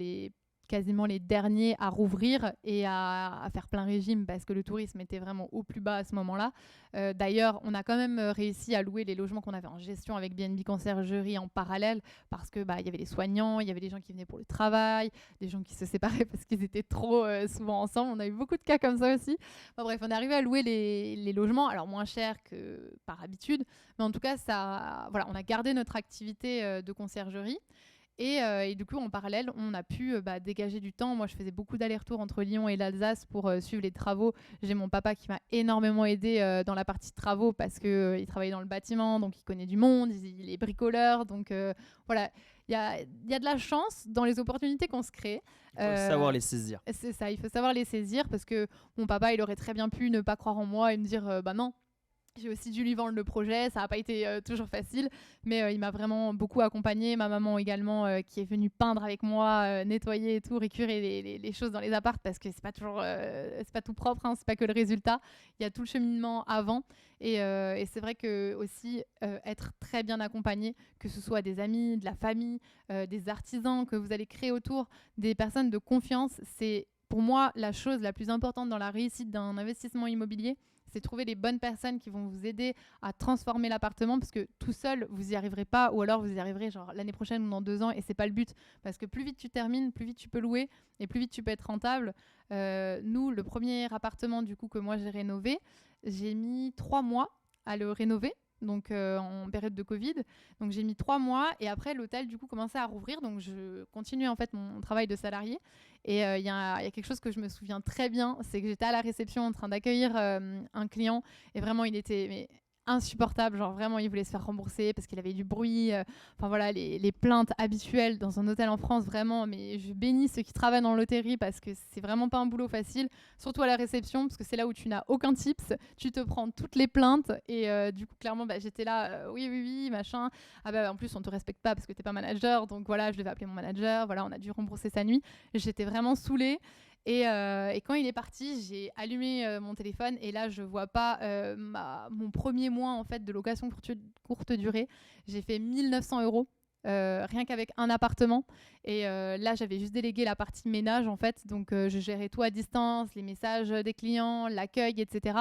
quasiment les derniers à rouvrir et à faire plein régime parce que le tourisme était vraiment au plus bas à ce moment-là. D'ailleurs, on a quand même réussi à louer les logements qu'on avait en gestion avec BNB Conciergerie en parallèle parce que y avait les soignants, il y avait des gens qui venaient pour le travail, des gens qui se séparaient parce qu'ils étaient trop souvent ensemble. On a eu beaucoup de cas comme ça aussi. Enfin, bref, on est arrivé à louer les logements, alors moins cher que par habitude, mais en tout cas, on a gardé notre activité de conciergerie. Et du coup, en parallèle, on a pu dégager du temps. Moi, je faisais beaucoup d'allers-retours entre Lyon et l'Alsace pour suivre les travaux. J'ai mon papa qui m'a énormément aidé dans la partie travaux parce qu'il travaillait dans le bâtiment, donc il connaît du monde, il est bricoleur. Donc voilà, il y a de la chance dans les opportunités qu'on se crée. Il faut savoir les saisir. C'est ça, il faut savoir les saisir parce que mon papa, il aurait très bien pu ne pas croire en moi et me dire bah non. J'ai aussi dû lui vendre le projet, ça n'a pas été toujours facile, mais il m'a vraiment beaucoup accompagnée. Ma maman également qui est venue peindre avec moi, nettoyer et tout, récurer les choses dans les apparts parce que c'est pas toujours, c'est pas tout propre, hein, c'est pas que le résultat. Il y a tout le cheminement avant et c'est vrai que aussi être très bien accompagné, que ce soit des amis, de la famille, des artisans que vous allez créer autour, des personnes de confiance, c'est pour moi la chose la plus importante dans la réussite d'un investissement immobilier. C'est trouver les bonnes personnes qui vont vous aider à transformer l'appartement parce que tout seul, vous n'y arriverez pas ou alors vous y arriverez genre l'année prochaine ou dans 2 ans et c'est pas le but parce que plus vite tu termines, plus vite tu peux louer et plus vite tu peux être rentable. Nous, le premier appartement du coup que moi j'ai rénové, j'ai mis 3 mois à le rénover. Donc en période de Covid. Donc j'ai mis 3 mois et après l'hôtel du coup commençait à rouvrir. Donc je continuais en fait mon travail de salarié. Et il y a quelque chose que je me souviens très bien, c'est que j'étais à la réception en train d'accueillir un client et vraiment il était insupportable, genre vraiment il voulait se faire rembourser parce qu'il avait du bruit, enfin voilà les plaintes habituelles dans un hôtel en France vraiment, mais je bénis ceux qui travaillent dans l'hôtellerie parce que c'est vraiment pas un boulot facile, surtout à la réception parce que c'est là où tu n'as aucun tips, tu te prends toutes les plaintes et du coup clairement j'étais là, oui machin, en plus on te respecte pas parce que t'es pas manager, donc voilà je devais appeler mon manager, voilà on a dû rembourser sa nuit, j'étais vraiment saoulée. Et quand il est parti, j'ai allumé mon téléphone et là, je vois pas mon premier mois en fait de location courte durée. J'ai fait 1 900 € rien qu'avec un appartement. Et là, j'avais juste délégué la partie ménage en fait. Donc, je gérais tout à distance, les messages des clients, l'accueil, etc.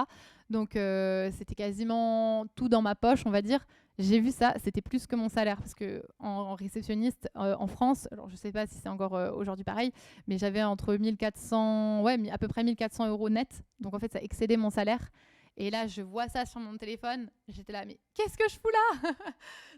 Donc, c'était quasiment tout dans ma poche, on va dire. J'ai vu ça, c'était plus que mon salaire parce que en réceptionniste en France, alors je sais pas si c'est encore aujourd'hui pareil, mais j'avais entre 1400, à peu près 1 400 € net. Donc en fait, ça excédait mon salaire. Et là, je vois ça sur mon téléphone. J'étais là, mais qu'est-ce que je fous là?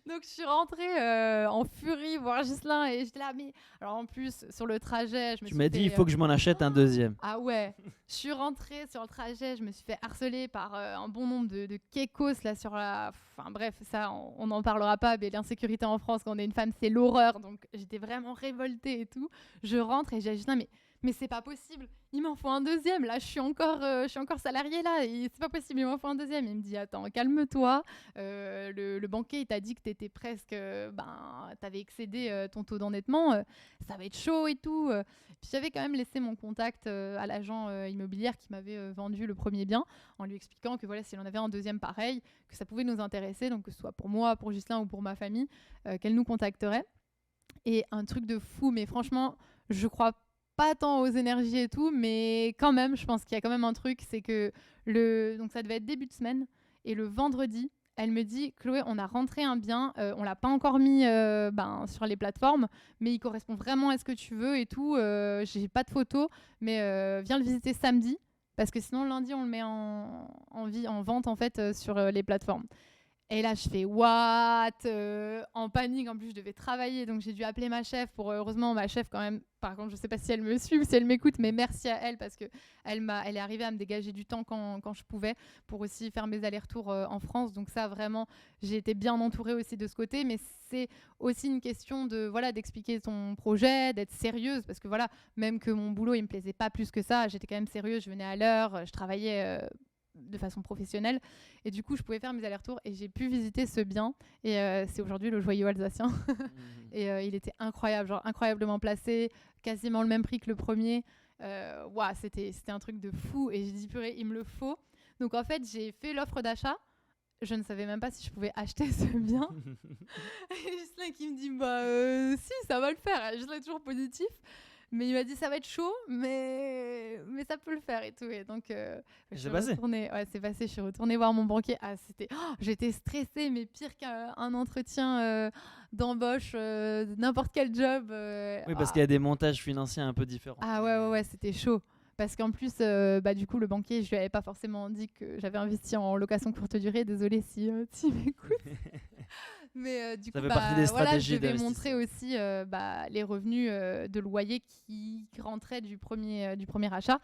Donc je suis rentrée en furie voir Ghislain et j'étais là, mais alors en plus sur le trajet, je me Tu suis m'as fait, dit il faut que je m'en achète un deuxième. Ah ouais, je suis rentrée sur le trajet, je me suis fait harceler par un bon nombre de kékos là sur la... Enfin bref, ça on n'en parlera pas, mais l'insécurité en France quand on est une femme c'est l'horreur, donc j'étais vraiment révoltée et tout. Je rentre et j'ai dit, non mais c'est pas possible, il m'en faut un deuxième, là je suis encore salariée là, et c'est pas possible, il m'en faut un deuxième. Il me dit, attends, calme-toi, le banquier il t'a dit que t'étais presque, t'avais excédé ton taux d'endettement, ça va être chaud et tout. Puis j'avais quand même laissé mon contact à l'agent immobilière qui m'avait vendu le premier bien, en lui expliquant que voilà, si on avait un deuxième pareil, que ça pouvait nous intéresser, donc que ce soit pour moi, pour Ghislain ou pour ma famille, qu'elle nous contacterait. Et un truc de fou, mais franchement, je crois pas tant aux énergies et tout, mais quand même, je pense qu'il y a quand même un truc, c'est que donc ça devait être début de semaine, et le vendredi, elle me dit, Chloé, on a rentré un bien, on l'a pas encore mis sur les plateformes, mais il correspond vraiment à ce que tu veux et tout. J'ai pas de photos, mais viens le visiter samedi, parce que sinon lundi on le met en vente en fait sur les plateformes. Et là, je fais what en panique. En plus, je devais travailler, donc j'ai dû appeler ma chef. Heureusement, ma chef, quand même, par contre, je sais pas si elle me suit ou si elle m'écoute, mais merci à elle parce que elle est arrivée à me dégager du temps quand je pouvais pour aussi faire mes allers-retours en France. Donc ça, vraiment, j'ai été bien entourée aussi de ce côté. Mais c'est aussi une question de d'expliquer ton projet, d'être sérieuse parce que voilà, même que mon boulot il me plaisait pas plus que ça, j'étais quand même sérieuse. Je venais à l'heure, je travaillais. De façon professionnelle et du coup je pouvais faire mes allers-retours et j'ai pu visiter ce bien et c'est aujourd'hui le Joyau Alsacien. Et il était incroyable, genre incroyablement placé, quasiment le même prix que le premier. C'était un truc de fou et j'ai dit purée il me le faut. Donc en fait j'ai fait l'offre d'achat, je ne savais même pas si je pouvais acheter ce bien. Et Ghislain qui me dit si ça va le faire, Ghislain est toujours positif. Mais il m'a dit ça va être chaud, mais ça peut le faire et tout. Et donc, c'est passé. C'est passé. Je suis retournée voir mon banquier. J'étais stressée, mais pire qu'un entretien d'embauche, n'importe quel job. Oui, parce qu'il y a des montages financiers un peu différents. Ah ouais, c'était chaud. Parce qu'en plus, du coup, le banquier, je lui avais pas forcément dit que j'avais investi en location courte durée. Désolée si tu m'écoutes. Mais du Ça coup, fait partie des voilà, je stratégies devais d'investissement. montrer aussi les revenus de loyer qui rentraient du premier achat.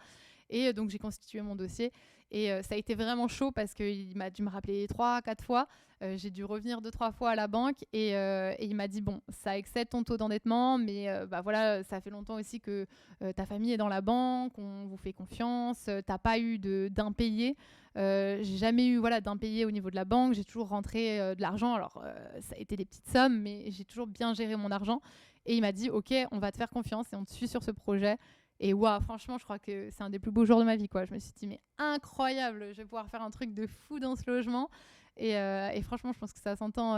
Et donc, j'ai constitué mon dossier. Et ça a été vraiment chaud parce qu'il m'a dû me rappeler 3-4 fois. J'ai dû revenir 2-3 fois à la banque. Et il m'a dit, bon, ça excède ton taux d'endettement. Mais voilà, ça fait longtemps aussi que ta famille est dans la banque. On vous fait confiance. T'as pas eu d'impayé. J'ai jamais eu d'impayé au niveau de la banque. J'ai toujours rentré de l'argent. Alors, ça a été des petites sommes, mais j'ai toujours bien géré mon argent. Et il m'a dit, OK, on va te faire confiance et on te suit sur ce projet. Et waouh, franchement, je crois que c'est un des plus beaux jours de ma vie, quoi. Je me suis dit, mais incroyable, je vais pouvoir faire un truc de fou dans ce logement. Et franchement, je pense que ça s'entend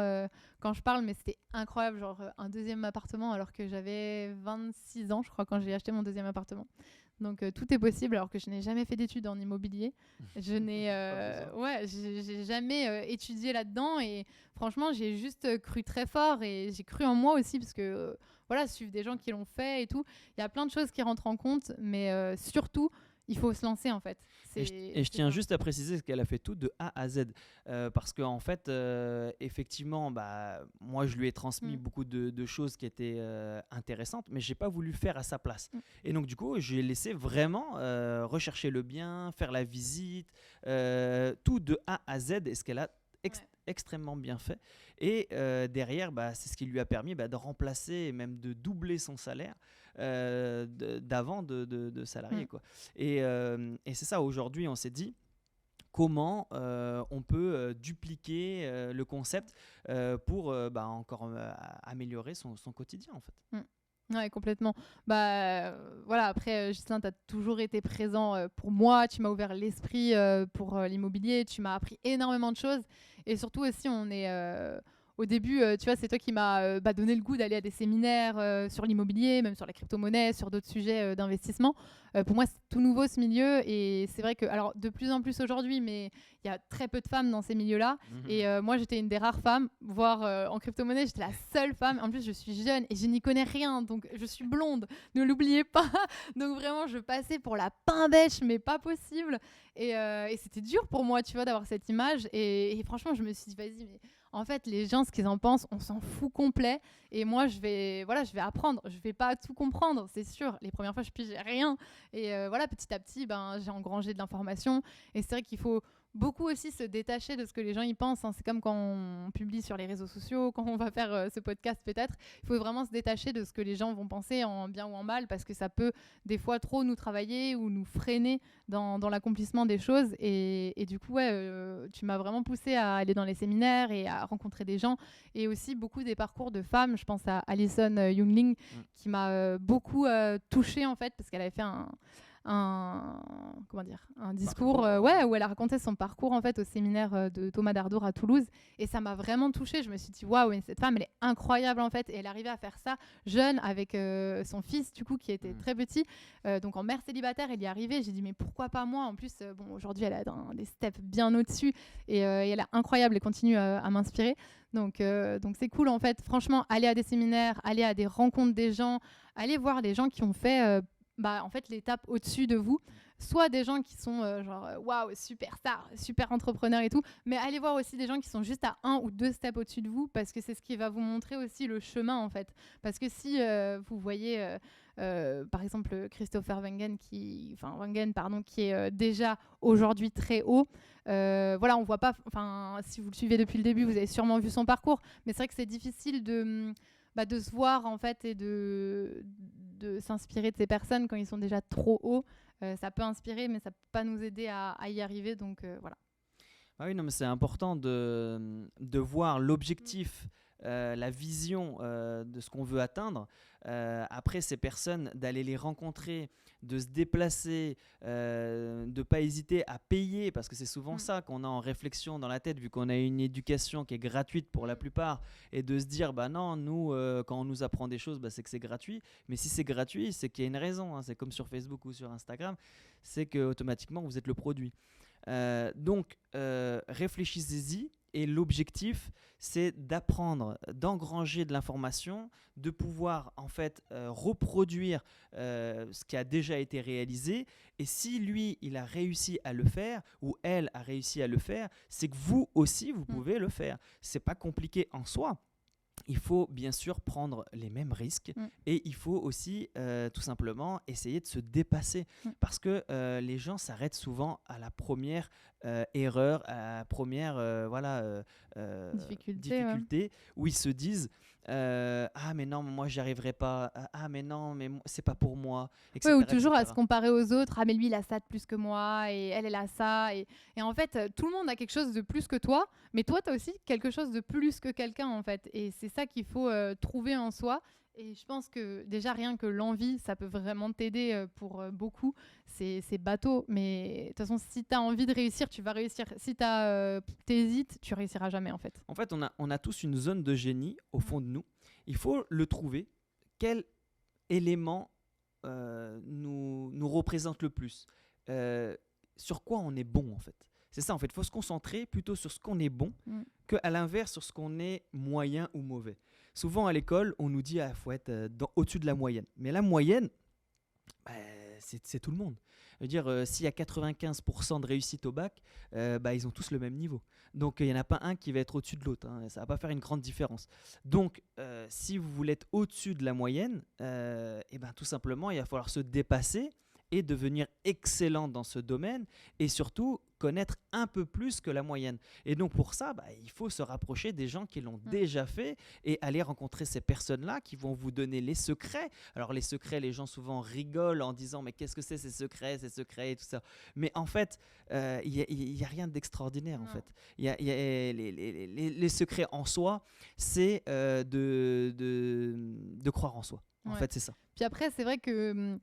quand je parle, mais c'était incroyable, genre un deuxième appartement alors que j'avais 26 ans, je crois, quand j'ai acheté mon deuxième appartement. Donc tout est possible alors que je n'ai jamais fait d'études en immobilier. Je n'ai j'ai jamais étudié là-dedans et franchement, j'ai juste cru très fort et j'ai cru en moi aussi parce que voilà, suivre des gens qui l'ont fait et tout, il y a plein de choses qui rentrent en compte, mais surtout il faut se lancer en fait. Et je tiens juste à préciser qu'elle a fait tout de A à Z. Parce qu'en fait, effectivement, moi, je lui ai transmis beaucoup de choses qui étaient intéressantes, mais je n'ai pas voulu faire à sa place. Et donc, du coup, je lui ai laissé vraiment rechercher le bien, faire la visite, tout de A à Z, et ce qu'elle a extrêmement bien fait. Et derrière, c'est ce qui lui a permis de remplacer et même de doubler son salaire d'avant de salarié, quoi. Et c'est ça, aujourd'hui, on s'est dit comment on peut dupliquer le concept pour encore améliorer son quotidien, en fait. Ouais, complètement. Voilà, après, Ghislain, tu as toujours été présent pour moi. Tu m'as ouvert l'esprit pour l'immobilier. Tu m'as appris énormément de choses. Et surtout aussi, on est... au début, tu vois, c'est toi qui m'as donné le goût d'aller à des séminaires sur l'immobilier, même sur la crypto-monnaie, sur d'autres sujets d'investissement. Pour moi, c'est tout nouveau ce milieu. Et c'est vrai que, alors, de plus en plus aujourd'hui, mais il y a très peu de femmes dans ces milieux-là. Et moi, j'étais une des rares femmes, voire en crypto-monnaie, j'étais la seule femme. En plus, je suis jeune et je n'y connais rien. Donc, je suis blonde. Ne l'oubliez pas. Donc, vraiment, je passais pour la pain-bêche, mais pas possible. Et c'était dur pour moi, tu vois, d'avoir cette image. Et franchement, je me suis dit, vas-y, mais en fait, les gens, ce qu'ils en pensent, on s'en fout complet. Et moi, je vais apprendre. Je vais pas tout comprendre, c'est sûr. Les premières fois, je pigeais rien. Et petit à petit, j'ai engrangé de l'information. Et c'est vrai qu'il faut beaucoup aussi se détacher de ce que les gens y pensent. C'est comme quand on publie sur les réseaux sociaux, quand on va faire ce podcast peut-être. Il faut vraiment se détacher de ce que les gens vont penser en bien ou en mal parce que ça peut des fois trop nous travailler ou nous freiner dans l'accomplissement des choses. Et du coup, tu m'as vraiment poussé à aller dans les séminaires et à rencontrer des gens. Et aussi beaucoup des parcours de femmes. Je pense à Alison Youngling qui m'a beaucoup touchée en fait parce qu'elle avait fait un discours où elle a raconté son parcours en fait au séminaire de Thomas Dardour à Toulouse et ça m'a vraiment touchée. Je me suis dit waouh, cette femme elle est incroyable en fait et elle arrivait à faire ça jeune avec son fils du coup qui était très petit donc en mère célibataire elle y est arrivée. J'ai dit mais pourquoi pas moi en plus aujourd'hui elle a des steps bien au-dessus et elle est incroyable et continue à m'inspirer donc c'est cool en fait franchement aller à des séminaires, aller à des rencontres des gens, aller voir les gens qui ont fait en fait l'étape au-dessus de vous, soit des gens qui sont waouh, superstar, super entrepreneur et tout, mais allez voir aussi des gens qui sont juste à 1 ou 2 steps au-dessus de vous parce que c'est ce qui va vous montrer aussi le chemin en fait. Parce que si vous voyez par exemple Christopher Wengen qui est déjà aujourd'hui très haut, on voit pas, si vous le suivez depuis le début, vous avez sûrement vu son parcours, mais c'est vrai que c'est difficile de se voir en fait et de s'inspirer de ces personnes quand ils sont déjà trop hauts. Ça peut inspirer, mais ça peut pas nous aider à y arriver. Donc voilà. Ah oui, non, mais c'est important de voir l'objectif, la vision de ce qu'on veut atteindre. Après, ces personnes, d'aller les rencontrer, de se déplacer, de ne pas hésiter à payer, parce que c'est souvent ça qu'on a en réflexion dans la tête, vu qu'on a une éducation qui est gratuite pour la plupart, et de se dire, non, nous, quand on nous apprend des choses, c'est que c'est gratuit. Mais si c'est gratuit, c'est qu'il y a une raison. C'est comme sur Facebook ou sur Instagram, c'est qu'automatiquement, vous êtes le produit. Donc, réfléchissez-y. Et l'objectif, c'est d'apprendre, d'engranger de l'information, de pouvoir en fait reproduire ce qui a déjà été réalisé. Et si lui, il a réussi à le faire, ou elle a réussi à le faire, c'est que vous aussi, vous pouvez le faire. C'est pas compliqué en soi. il faut bien sûr prendre les mêmes risques et il faut aussi tout simplement essayer de se dépasser parce que les gens s'arrêtent souvent à la première erreur, à la première difficulté où ils se disent ah mais non moi j'y arriverai pas, ah mais non mais c'est pas pour moi, etc. Ou toujours à se comparer aux autres, ah mais lui il a ça de plus que moi et elle a ça et en fait tout le monde a quelque chose de plus que toi, mais toi tu as aussi quelque chose de plus que quelqu'un en fait, et c'est ça qu'il faut trouver en soi. Et je pense que déjà rien que l'envie, ça peut vraiment t'aider pour beaucoup. C'est bateau, mais de toute façon, si tu as envie de réussir, tu vas réussir. Si t'hésites, tu réussiras jamais en fait. En fait, on a tous une zone de génie au fond de nous. Il faut le trouver. Quel élément nous représente le plus, sur quoi on est bon en fait. C'est ça en fait, il faut se concentrer plutôt sur ce qu'on est bon qu'à l'inverse sur ce qu'on est moyen ou mauvais. Souvent à l'école, on nous dit qu'il faut être au-dessus de la moyenne. Mais la moyenne, c'est tout le monde. Je veux dire, s'il y a 95% de réussite au bac, ils ont tous le même niveau. Donc, il n'y en a pas un qui va être au-dessus de l'autre. Ça ne va pas faire une grande différence. Donc, si vous voulez être au-dessus de la moyenne, tout simplement, il va falloir se dépasser et devenir excellent dans ce domaine et surtout connaître un peu plus que la moyenne. Et donc pour ça, il faut se rapprocher des gens qui l'ont déjà fait et aller rencontrer ces personnes-là qui vont vous donner les secrets. Alors les secrets, les gens souvent rigolent en disant mais qu'est-ce que c'est ces secrets et tout ça. Mais en fait, il y a rien d'extraordinaire en fait. Les secrets en soi, c'est de croire en soi. En fait, c'est ça. Puis après, c'est vrai que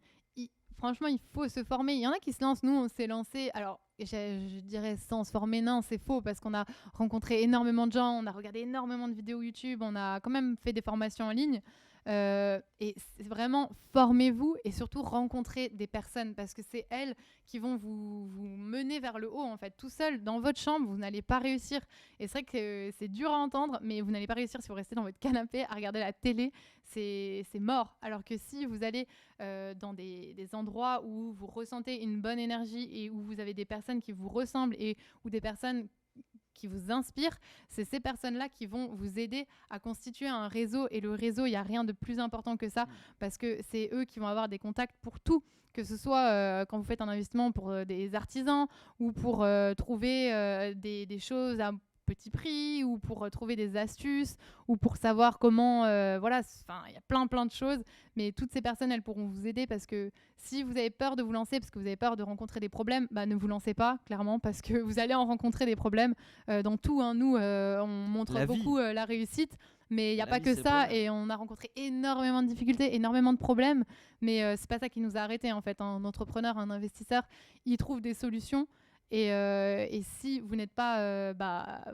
franchement, il faut se former. Il y en a qui se lancent. Nous, on s'est lancé. Alors, je dirais sans se former, non, c'est faux parce qu'on a rencontré énormément de gens, on a regardé énormément de vidéos YouTube, on a quand même fait des formations en ligne. Et c'est vraiment formez-vous et surtout rencontrez des personnes parce que c'est elles qui vont vous mener vers le haut en fait. Tout seul dans votre chambre vous n'allez pas réussir, et c'est vrai que c'est dur à entendre, mais vous n'allez pas réussir si vous restez dans votre canapé à regarder la télé, c'est mort. Alors que si vous allez dans des endroits où vous ressentez une bonne énergie et où vous avez des personnes qui vous ressemblent et ou des personnes qui vous inspirent, c'est ces personnes-là qui vont vous aider à constituer un réseau. Et le réseau, il n'y a rien de plus important que ça parce que c'est eux qui vont avoir des contacts pour tout, que ce soit quand vous faites un investissement pour des artisans ou pour trouver des choses à petit prix ou pour trouver des astuces ou pour savoir comment voilà, il y a plein de choses, mais toutes ces personnes elles pourront vous aider parce que si vous avez peur de vous lancer parce que vous avez peur de rencontrer des problèmes, ne vous lancez pas clairement parce que vous allez en rencontrer des problèmes dans tout, hein. Nous on montre beaucoup la réussite, mais il n'y a pas que ça, et on a rencontré énormément de difficultés, énormément de problèmes, mais c'est pas ça qui nous a arrêtés en fait. Un entrepreneur, un investisseur, il trouve des solutions. Et si vous n'êtes pas,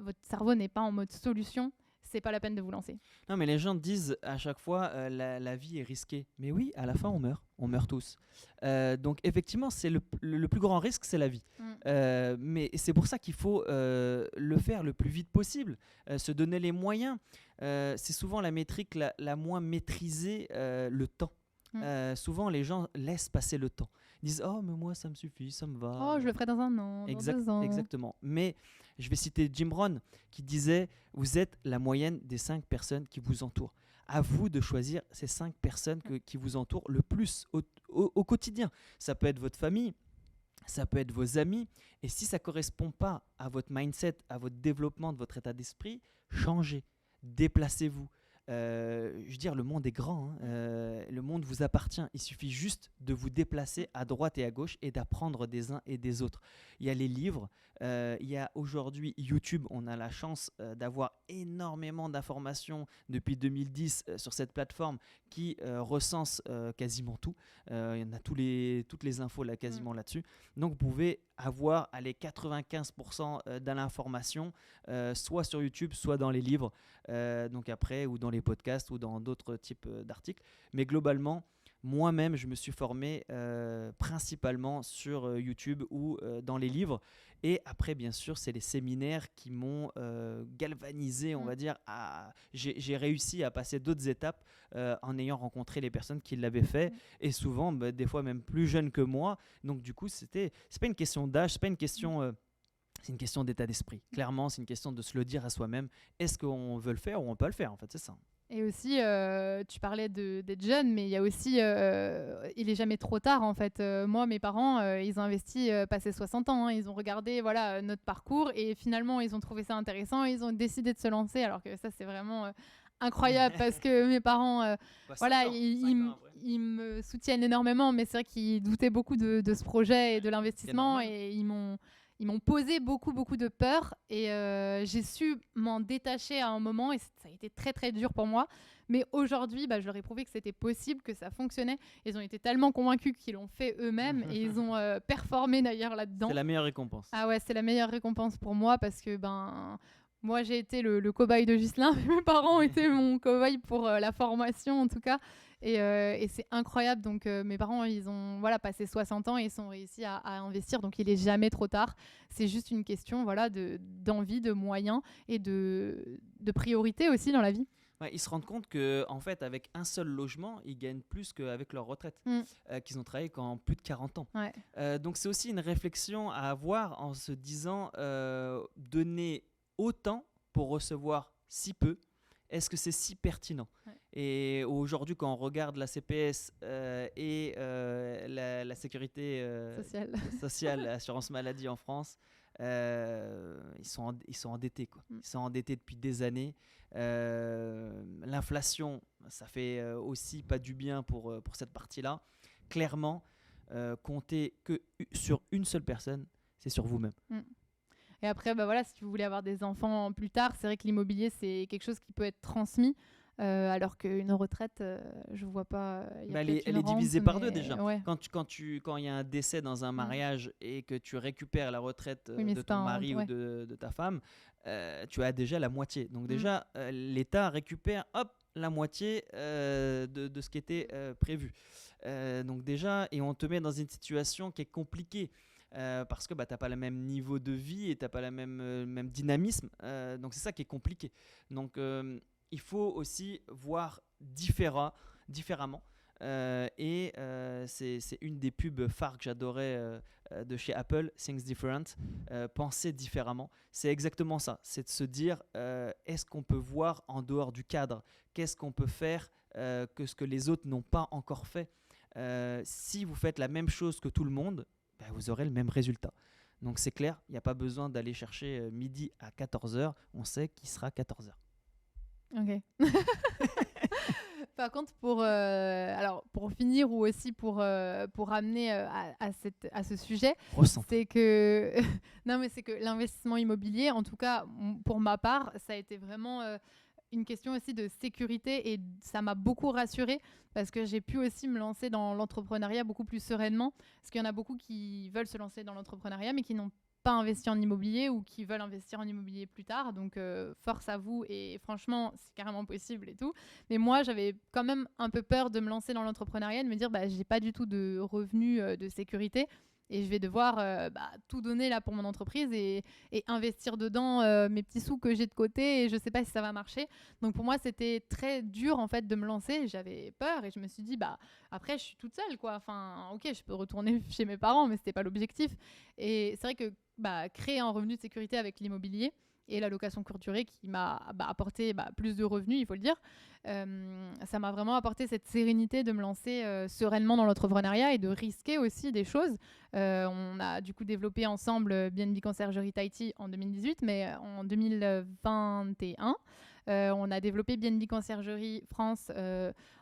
votre cerveau n'est pas en mode solution, c'est pas la peine de vous lancer. Non, mais les gens disent à chaque fois la vie est risquée. Mais oui, à la fin on meurt tous. Donc effectivement, c'est le plus grand risque, c'est la vie. Mais c'est pour ça qu'il faut le faire le plus vite possible, se donner les moyens. C'est souvent la métrique la moins maîtrisée, le temps. Souvent les gens laissent passer le temps. Ils disent oh mais moi ça me suffit, ça me va. Oh je le ferai dans 1 an, dans 2 ans. Exactement. Mais je vais citer Jim Rohn qui disait vous êtes la moyenne des 5 personnes qui vous entourent. À vous de choisir ces 5 personnes qui vous entourent le plus au quotidien. Ça peut être votre famille, ça peut être vos amis, et si ça ne correspond pas à votre mindset, à votre développement de votre état d'esprit, changez, déplacez-vous. Je veux dire, le monde est grand, hein. Le monde vous appartient. Il suffit juste de vous déplacer à droite et à gauche et d'apprendre des uns et des autres. Il y a les livres, il y a aujourd'hui YouTube. On a la chance d'avoir énormément d'informations depuis 2010 sur cette plateforme qui recense quasiment tout. Il y en a toutes les infos là, quasiment là-dessus. Donc vous pouvez avoir 95% de l'information soit sur YouTube, soit dans les livres, donc après, ou dans les podcasts ou dans d'autres types d'articles. Mais globalement, moi-même, je me suis formé principalement sur YouTube ou dans les livres. Et après, bien sûr, c'est les séminaires qui m'ont galvanisé, on va dire. J'ai réussi à passer d'autres étapes en ayant rencontré les personnes qui l'avaient fait. Et souvent, des fois même plus jeunes que moi. Donc du coup, c'est pas une question d'âge, c'est pas une question... c'est une question d'état d'esprit. Clairement, c'est une question de se le dire à soi-même. Est-ce qu'on veut le faire ou on peut le faire, en fait, c'est ça. Et aussi, tu parlais d'être jeune, mais il y a aussi, il est jamais trop tard en fait. Moi, mes parents, ils ont investi passé 60 ans. Hein. Ils ont regardé voilà, notre parcours et finalement, ils ont trouvé ça intéressant et ils ont décidé de se lancer. Alors que ça, c'est vraiment incroyable parce que mes parents, voilà, ils me soutiennent énormément, mais c'est vrai qu'ils doutaient beaucoup de ce projet et de l'investissement et ils m'ont posé beaucoup de peur et j'ai su m'en détacher à un moment et ça a été très très dur pour moi. Mais aujourd'hui, je leur ai prouvé que c'était possible, que ça fonctionnait. Ils ont été tellement convaincus qu'ils l'ont fait eux-mêmes et ils ont performé d'ailleurs là-dedans. C'est la meilleure récompense. Ah ouais, c'est la meilleure récompense pour moi parce que moi j'ai été le cobaye de Ghislain, mais mes parents ont été mon cobaye pour la formation en tout cas. Et c'est incroyable. Donc, mes parents, ils ont passé 60 ans et ils ont réussi à investir. Donc, il n'est jamais trop tard. C'est juste une question d'envie, de moyens et de priorité aussi dans la vie. Ouais, ils se rendent compte qu'en fait, avec un seul logement, ils gagnent plus qu'avec leur retraite, qu'ils ont travaillé quand plus de 40 ans. Ouais. Donc, c'est aussi une réflexion à avoir en se disant donner autant pour recevoir si peu. Est-ce que c'est si pertinent ? Ouais. Et aujourd'hui, quand on regarde la CPS et la sécurité sociale, l'assurance maladie en France, ils sont endettés, quoi. Ils sont endettés depuis des années. L'inflation, ça fait aussi pas du bien pour cette partie-là. Clairement, comptez que sur une seule personne, c'est sur vous-même. Et après, si vous voulez avoir des enfants plus tard, c'est vrai que l'immobilier, c'est quelque chose qui peut être transmis, alors qu'une retraite, je ne vois pas. Elle est divisée par deux déjà. Ouais. Quand il y a un décès dans un mariage et que tu récupères la retraite de ton mari ou de ta femme, tu as déjà la moitié. Donc déjà, l'État récupère la moitié de ce qui était prévu. Donc déjà, et on te met dans une situation qui est compliquée. Parce que tu n'as pas le même niveau de vie et tu n'as pas le même dynamisme. Donc, c'est ça qui est compliqué. Donc, il faut aussi voir différemment. Et c'est une des pubs phares que j'adorais de chez Apple, Things Different. Penser différemment. C'est exactement ça. C'est de se dire, est-ce qu'on peut voir en dehors du cadre ? Qu'est-ce qu'on peut faire que ce que les autres n'ont pas encore fait ? Si vous faites la même chose que tout le monde, vous aurez le même résultat. Donc c'est clair, il n'y a pas besoin d'aller chercher midi à 14h, on sait qu'il sera 14h. Ok. Par contre, pour finir ou aussi pour amener à ce sujet, c'est que c'est que l'investissement immobilier, en tout cas pour ma part, ça a été vraiment une question aussi de sécurité et ça m'a beaucoup rassurée parce que j'ai pu aussi me lancer dans l'entrepreneuriat beaucoup plus sereinement parce qu'il y en a beaucoup qui veulent se lancer dans l'entrepreneuriat mais qui n'ont pas investi en immobilier ou qui veulent investir en immobilier plus tard. Donc, force à vous et franchement, c'est carrément possible et tout. Mais moi, j'avais quand même un peu peur de me lancer dans l'entrepreneuriat, de me dire j'ai pas du tout de revenus de sécurité. Et je vais devoir tout donner là pour mon entreprise et investir dedans mes petits sous que j'ai de côté et je sais pas si ça va marcher. Donc pour moi, c'était très dur en fait de me lancer. J'avais peur et je me suis dit après je suis toute seule quoi. Enfin ok, je peux retourner chez mes parents, mais c'était pas l'objectif. Et c'est vrai que créer un revenu de sécurité avec l'immobilier et la location courte durée qui m'a apporté plus de revenus, il faut le dire. Ça m'a vraiment apporté cette sérénité de me lancer sereinement dans l'entrepreneuriat et de risquer aussi des choses. On a du coup développé ensemble BNB Conciergerie Tahiti en 2018, mais en 2021, on a développé BNB Conciergerie France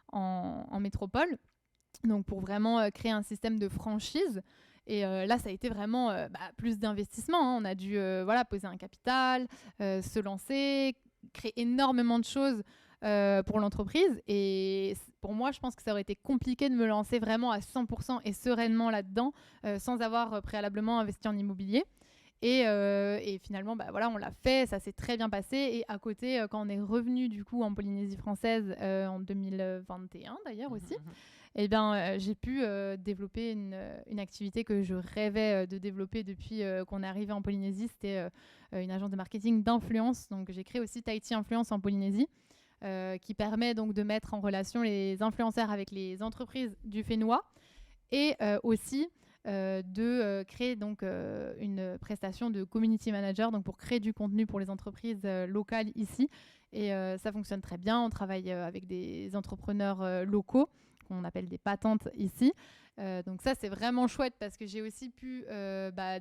en métropole, donc pour vraiment créer un système de franchise. Et là, ça a été vraiment plus d'investissement. Hein. On a dû poser un capital, se lancer, créer énormément de choses pour l'entreprise. Et pour moi, je pense que ça aurait été compliqué de me lancer vraiment à 100% et sereinement là-dedans sans avoir préalablement investi en immobilier. Et finalement, on l'a fait, ça s'est très bien passé. Et à côté, quand on est revenu du coup en Polynésie française en 2021 d'ailleurs aussi, j'ai pu développer une activité que je rêvais de développer depuis qu'on est arrivé en Polynésie. C'était une agence de marketing d'influence. Donc, j'ai créé aussi Tahiti Influence en Polynésie, qui permet donc de mettre en relation les influenceurs avec les entreprises du Fénois et aussi de créer donc une prestation de community manager, donc pour créer du contenu pour les entreprises locales ici. Et ça fonctionne très bien. On travaille avec des entrepreneurs locaux qu'on appelle des patentes ici. Donc ça, c'est vraiment chouette parce que j'ai aussi pu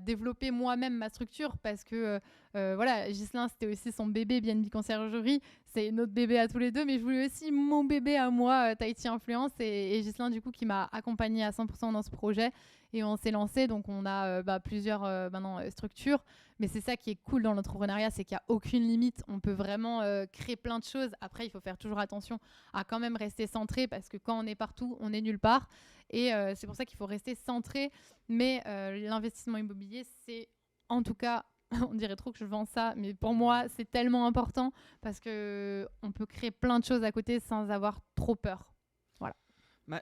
développer moi-même ma structure parce que voilà, Ghislain, c'était aussi son bébé BNB Conciergerie. C'est notre bébé à tous les deux, mais je voulais aussi mon bébé à moi, Tahiti Influence, et Ghislain, du coup, qui m'a accompagnée à 100% dans ce projet. Et on s'est lancé, donc on a plusieurs maintenant structures. Mais c'est ça qui est cool dans l'entrepreneuriat, c'est qu'il n'y a aucune limite. On peut vraiment créer plein de choses. Après, il faut faire toujours attention à quand même rester centré parce que quand on est partout, on est nulle part. Et c'est pour ça qu'il faut rester centré. Mais l'investissement immobilier, c'est en tout cas, on dirait trop que je vends ça, mais pour moi, c'est tellement important parce qu'on peut créer plein de choses à côté sans avoir trop peur. Voilà.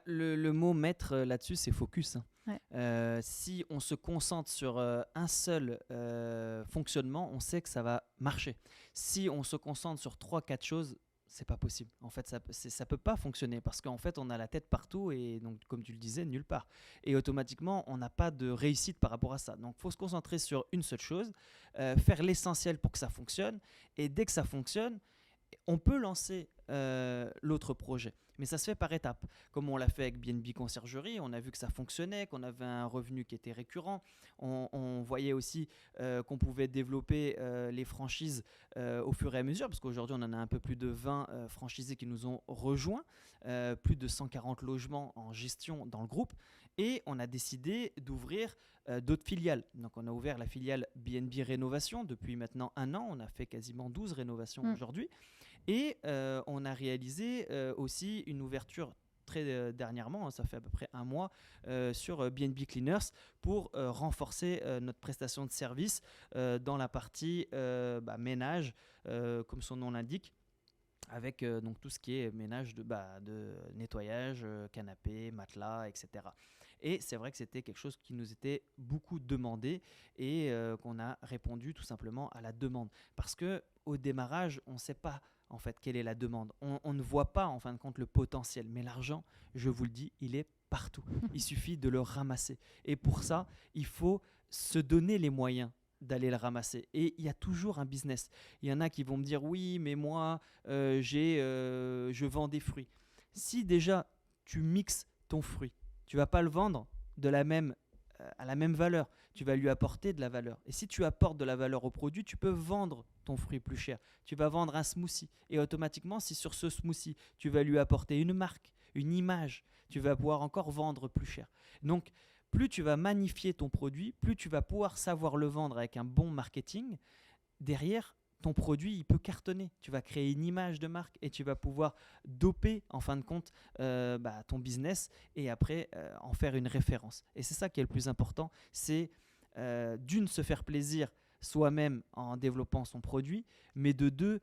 Le mot maître là-dessus, c'est focus. Ouais. Si on se concentre sur un seul fonctionnement, on sait que ça va marcher. Si on se concentre sur 3-4 choses, c'est pas possible. En fait, ça peut pas fonctionner parce qu'en fait, on a la tête partout et donc, comme tu le disais, nulle part. Et automatiquement, on n'a pas de réussite par rapport à ça. Donc, il faut se concentrer sur une seule chose, faire l'essentiel pour que ça fonctionne. Et dès que ça fonctionne, on peut lancer l'autre projet. Mais ça se fait par étapes. Comme on l'a fait avec BNB Conciergerie, on a vu que ça fonctionnait, qu'on avait un revenu qui était récurrent. On voyait aussi qu'on pouvait développer les franchises au fur et à mesure, parce qu'aujourd'hui, on en a un peu plus de 20 franchisés qui nous ont rejoints, plus de 140 logements en gestion dans le groupe. Et on a décidé d'ouvrir d'autres filiales. Donc, on a ouvert la filiale BNB Rénovation depuis maintenant 1 an. On a fait quasiment 12 rénovations aujourd'hui. Et on a réalisé aussi une ouverture très dernièrement, ça fait à peu près 1 mois, sur BNB Cleaners pour renforcer notre prestation de service dans la partie ménage, comme son nom l'indique, avec donc tout ce qui est ménage de nettoyage, canapé, matelas, etc. Et c'est vrai que c'était quelque chose qui nous était beaucoup demandé et qu'on a répondu tout simplement à la demande. Parce qu'au démarrage, on ne sait pas en fait quelle est la demande. On ne voit pas en fin de compte le potentiel. Mais l'argent, je vous le dis, il est partout. Il suffit de le ramasser. Et pour ça, il faut se donner les moyens d'aller le ramasser. Et il y a toujours un business. Il y en a qui vont me dire, oui, mais moi, je vends des fruits. Si déjà, tu mixes ton fruit, tu ne vas pas le vendre à la même valeur. Tu vas lui apporter de la valeur. Et si tu apportes de la valeur au produit, tu peux vendre ton fruit plus cher. Tu vas vendre un smoothie. Et automatiquement, si sur ce smoothie, tu vas lui apporter une marque, une image, tu vas pouvoir encore vendre plus cher. Donc, plus tu vas magnifier ton produit, plus tu vas pouvoir savoir le vendre avec un bon marketing. Derrière, ton produit, il peut cartonner. Tu vas créer une image de marque et tu vas pouvoir doper, en fin de compte, ton business et après en faire une référence. Et c'est ça qui est le plus important, c'est d'une, se faire plaisir soi-même en développant son produit, mais de deux,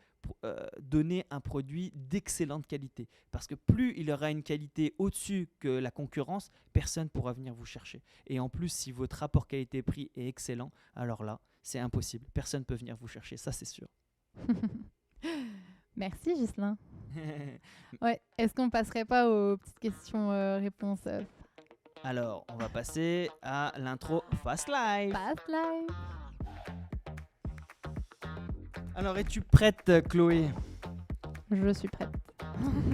donner un produit d'excellente qualité. Parce que plus il aura une qualité au-dessus que la concurrence, personne ne pourra venir vous chercher. Et en plus, si votre rapport qualité-prix est excellent, alors là, c'est impossible. Personne ne peut venir vous chercher, ça c'est sûr. Merci Ghislain. Ouais. Est-ce qu'on passerait pas aux petites questions-réponses Alors, on va passer à l'intro Fast Life. Fast Life. Alors, es-tu prête, Chloé? Je suis prête.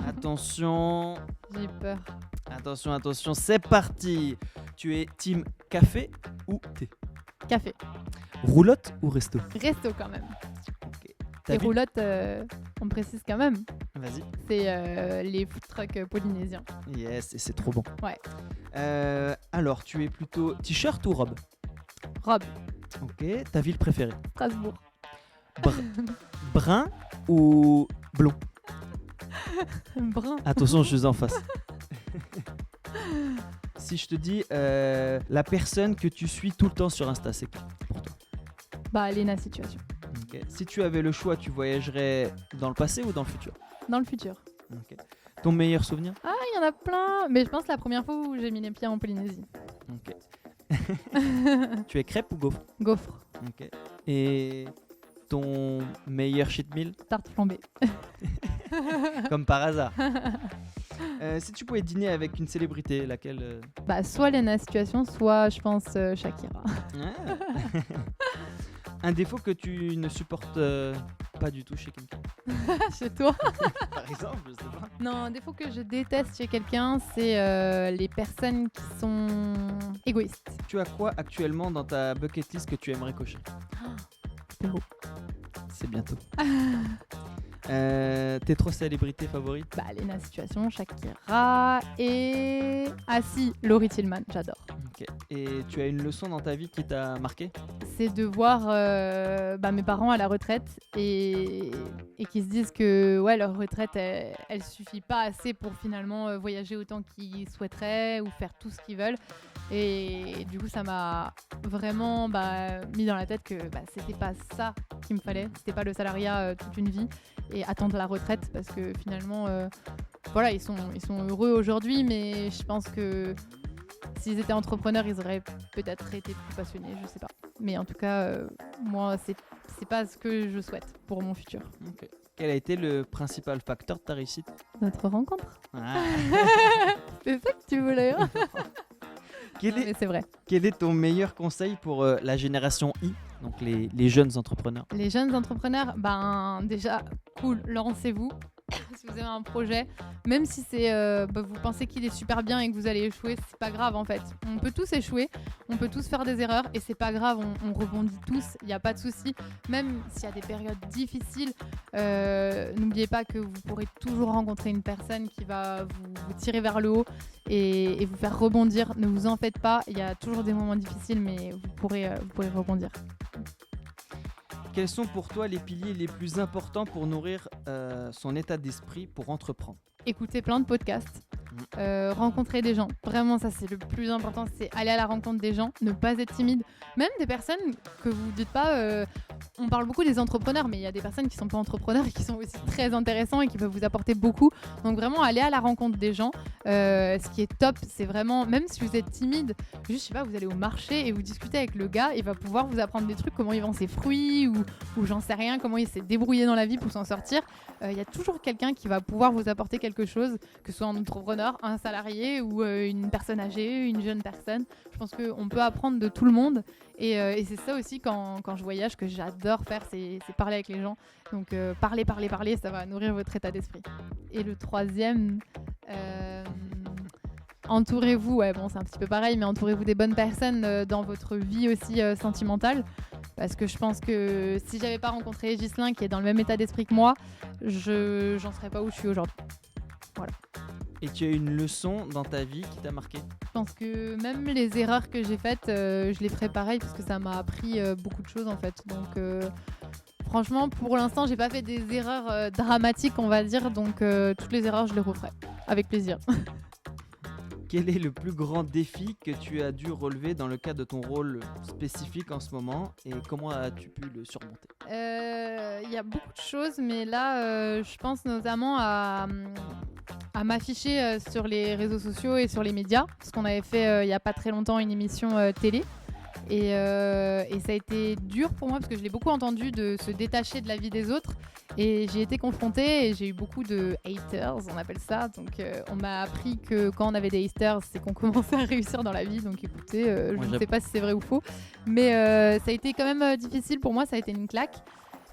Attention. J'ai peur. Attention, c'est parti. Tu es team café ou thé? Café. Roulotte ou resto? Resto quand même. Okay. Et roulotte, on précise quand même. Vas-y. C'est les food trucks polynésiens. Yes, et c'est trop bon. Ouais. Alors, tu es plutôt t-shirt ou robe? Robe. Ok. Ta ville préférée? Strasbourg. Brun ou blond? Brun. Attention, je suis en face. Si je te dis la personne que tu suis tout le temps sur Insta, c'est qui pour toi? Léna Situation. Okay. Si tu avais le choix, tu voyagerais dans le passé ou dans le futur? Dans le futur. Okay. Ton meilleur souvenir? Ah, il y en a plein. Mais je pense la première fois où j'ai mis les pieds en Polynésie. Ok. Tu es crêpe ou gaufre? Gaufre. Ok. Et ton meilleur cheat meal? Tarte flambée. Comme par hasard. Si tu pouvais dîner avec une célébrité, laquelle Bah, soit Lena Situation, soit je pense Shakira. Un défaut que tu ne supportes pas du tout chez quelqu'un. Chez toi? Par exemple, je sais pas. Non, un défaut que je déteste chez quelqu'un, c'est les personnes qui sont égoïstes. Tu as quoi actuellement dans ta bucket list que tu aimerais cocher? Zéro. C'est bientôt. Tes 3 célébrités favorites? Bah, Lena Situation, Shakira et... Ah si, Laurie Tillman, j'adore. Ok. Et tu as une leçon dans ta vie qui t'a marqué? C'est de voir mes parents à la retraite et qui se disent que ouais, leur retraite, elle suffit pas assez pour finalement voyager autant qu'ils souhaiteraient ou faire tout ce qu'ils veulent. Et du coup, ça m'a vraiment mis dans la tête que c'était pas ça qu'il me fallait. C'était pas le salariat toute une vie et attendre la retraite parce que finalement, voilà, ils sont heureux aujourd'hui, mais je pense que s'ils étaient entrepreneurs, ils auraient peut-être été plus passionnés, je sais pas. Mais en tout cas, moi, c'est pas ce que je souhaite pour mon futur. Ok. Quel a été le principal facteur de ta réussite? Notre rencontre. Ah. C'est ça que tu voulais. Hein. Mais c'est vrai. Quel est ton meilleur conseil pour la génération I, donc les jeunes entrepreneurs? Les jeunes entrepreneurs, déjà, cool, lancez-vous. Si vous avez un projet, même si vous pensez qu'il est super bien et que vous allez échouer, c'est pas grave en fait. On peut tous échouer, on peut tous faire des erreurs et c'est pas grave, on rebondit tous, il n'y a pas de souci. Même s'il y a des périodes difficiles, n'oubliez pas que vous pourrez toujours rencontrer une personne qui va vous tirer vers le haut et vous faire rebondir. Ne vous en faites pas, il y a toujours des moments difficiles, mais vous pourrez rebondir. Quels sont pour toi les piliers les plus importants pour nourrir son état d'esprit pour entreprendre? Écouter plein de podcasts, rencontrer des gens. Vraiment, ça c'est le plus important, c'est aller à la rencontre des gens, ne pas être timide. Même des personnes que vous ne dites pas... on parle beaucoup des entrepreneurs, mais il y a des personnes qui ne sont pas entrepreneurs et qui sont aussi très intéressants et qui peuvent vous apporter beaucoup. Donc vraiment, aller à la rencontre des gens. Ce qui est top, c'est vraiment, même si vous êtes timide, juste, je sais pas, vous allez au marché et vous discutez avec le gars, il va pouvoir vous apprendre des trucs, comment il vend ses fruits ou j'en sais rien, comment il s'est débrouillé dans la vie pour s'en sortir. Il y a toujours quelqu'un qui va pouvoir vous apporter quelque chose, que ce soit un entrepreneur, un salarié ou une personne âgée, une jeune personne. Je pense qu'on peut apprendre de tout le monde et c'est ça aussi quand je voyage que j'adore faire, c'est parler avec les gens. Donc parler, ça va nourrir votre état d'esprit. Et le troisième, entourez-vous, c'est un petit peu pareil, mais entourez-vous des bonnes personnes dans votre vie aussi sentimentale. Parce que je pense que si j'avais pas rencontré Ghislain qui est dans le même état d'esprit que moi, j'en serais pas où je suis aujourd'hui. Voilà. Et tu as une leçon dans ta vie qui t'a marqué? Je pense que même les erreurs que j'ai faites, je les ferai pareil parce que ça m'a appris beaucoup de choses en fait. Donc franchement, pour l'instant, j'ai pas fait des erreurs dramatiques, on va dire. Donc toutes les erreurs, je les referai avec plaisir. Quel est le plus grand défi que tu as dû relever dans le cadre de ton rôle spécifique en ce moment et comment as-tu pu le surmonter? Il y a beaucoup de choses, mais là, je pense notamment à m'afficher sur les réseaux sociaux et sur les médias, parce qu'on avait fait il n'y a pas très longtemps une émission télé. Et ça a été dur pour moi parce que je l'ai beaucoup entendu de se détacher de la vie des autres et j'ai été confrontée et j'ai eu beaucoup de haters, on appelle ça. Donc on m'a appris que quand on avait des haters, c'est qu'on commençait à réussir dans la vie. Donc écoutez, je ne sais pas si c'est vrai ou faux, mais ça a été quand même difficile pour moi, ça a été une claque.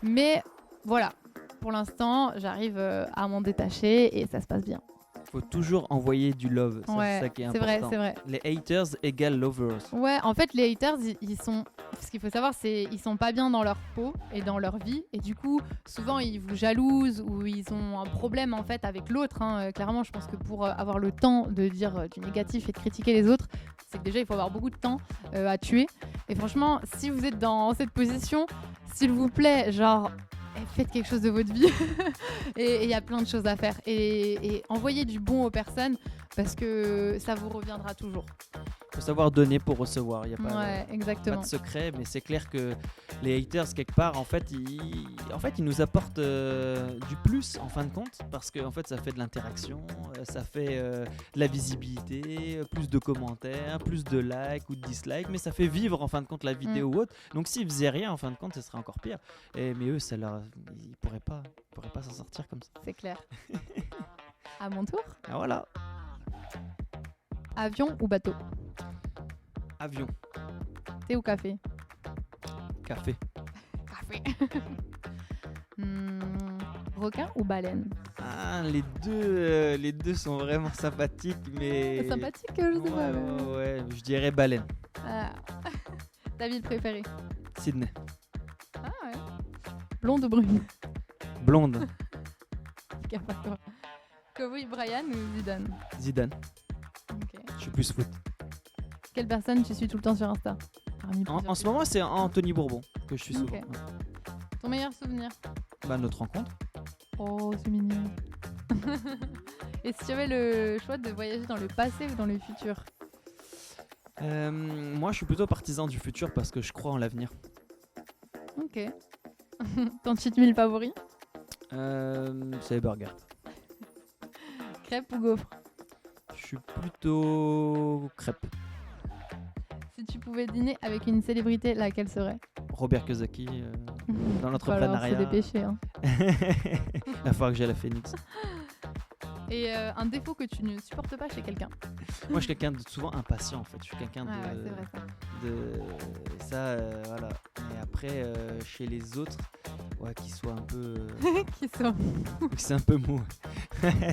Mais voilà, pour l'instant, j'arrive à m'en détacher et ça se passe bien. Faut toujours envoyer du love, c'est ça qui est important. C'est vrai. Les haters égale lovers. Ouais, en fait, les haters, ils sont... Ce qu'il faut savoir, c'est qu'ils sont pas bien dans leur peau et dans leur vie. Et du coup, souvent, ils vous jalousent ou ils ont un problème, en fait, avec l'autre. Clairement, je pense que pour avoir le temps de dire du négatif et de critiquer les autres, c'est que déjà, il faut avoir beaucoup de temps à tuer. Et franchement, si vous êtes dans cette position, s'il vous plaît, genre... faites quelque chose de votre vie et il y a plein de choses à faire et envoyez du bon aux personnes parce que ça vous reviendra toujours. Faut savoir donner pour recevoir, il n'y a pas de secret, mais c'est clair que les haters quelque part en fait ils nous apportent du plus en fin de compte parce que en fait ça fait de l'interaction, ça fait de la visibilité, plus de commentaires, plus de likes ou de dislikes, mais ça fait vivre en fin de compte la vidéo ou autre. Donc s'ils faisaient rien en fin de compte, ce serait encore pire. Mais eux ils pourraient pas s'en sortir comme ça. C'est clair. À mon tour. Ah, voilà. Avion ou bateau? Avion. Thé ou café? Café. Café. Requin ou baleine? Ah, les deux sont vraiment sympathiques, mais... Sympathique, je sais pas. Ouais, je dirais baleine. Ah. Ta ville préférée? Sydney. Ah ouais. Blonde ou brune? Blonde. Toi. Kobe Bryant ou Zidane? Zidane. Ok. Je suis plus foot. Quelle personne tu suis tout le temps sur Insta? En ce moment, c'est Anthony Bourbon que je suis souvent. Ok. Ouais. Ton meilleur souvenir? Bah, notre rencontre. Oh, c'est mignon. Et si tu avais le choix de voyager dans le passé ou dans le futur? Moi, je suis plutôt partisan du futur parce que je crois en l'avenir. Ok. Ton cheat meal favori? C'est les burgers. Crêpes ou gaufres? Je suis plutôt crêpe. Si tu pouvais dîner avec une célébrité, laquelle serait? Robert Kiyosaki dans Il va l'entrepreneuriat. falloir se dépêcher. Hein. Il va falloir que j'aille à la Phoenix. Et un défaut que tu ne supportes pas chez quelqu'un? Moi, je suis quelqu'un de souvent impatient en fait. Je suis quelqu'un de. Ah ouais, c'est vrai ça. Voilà. Et après, chez les autres, ouais, qu'ils soient un peu. Qui sont... que c'est un peu mou.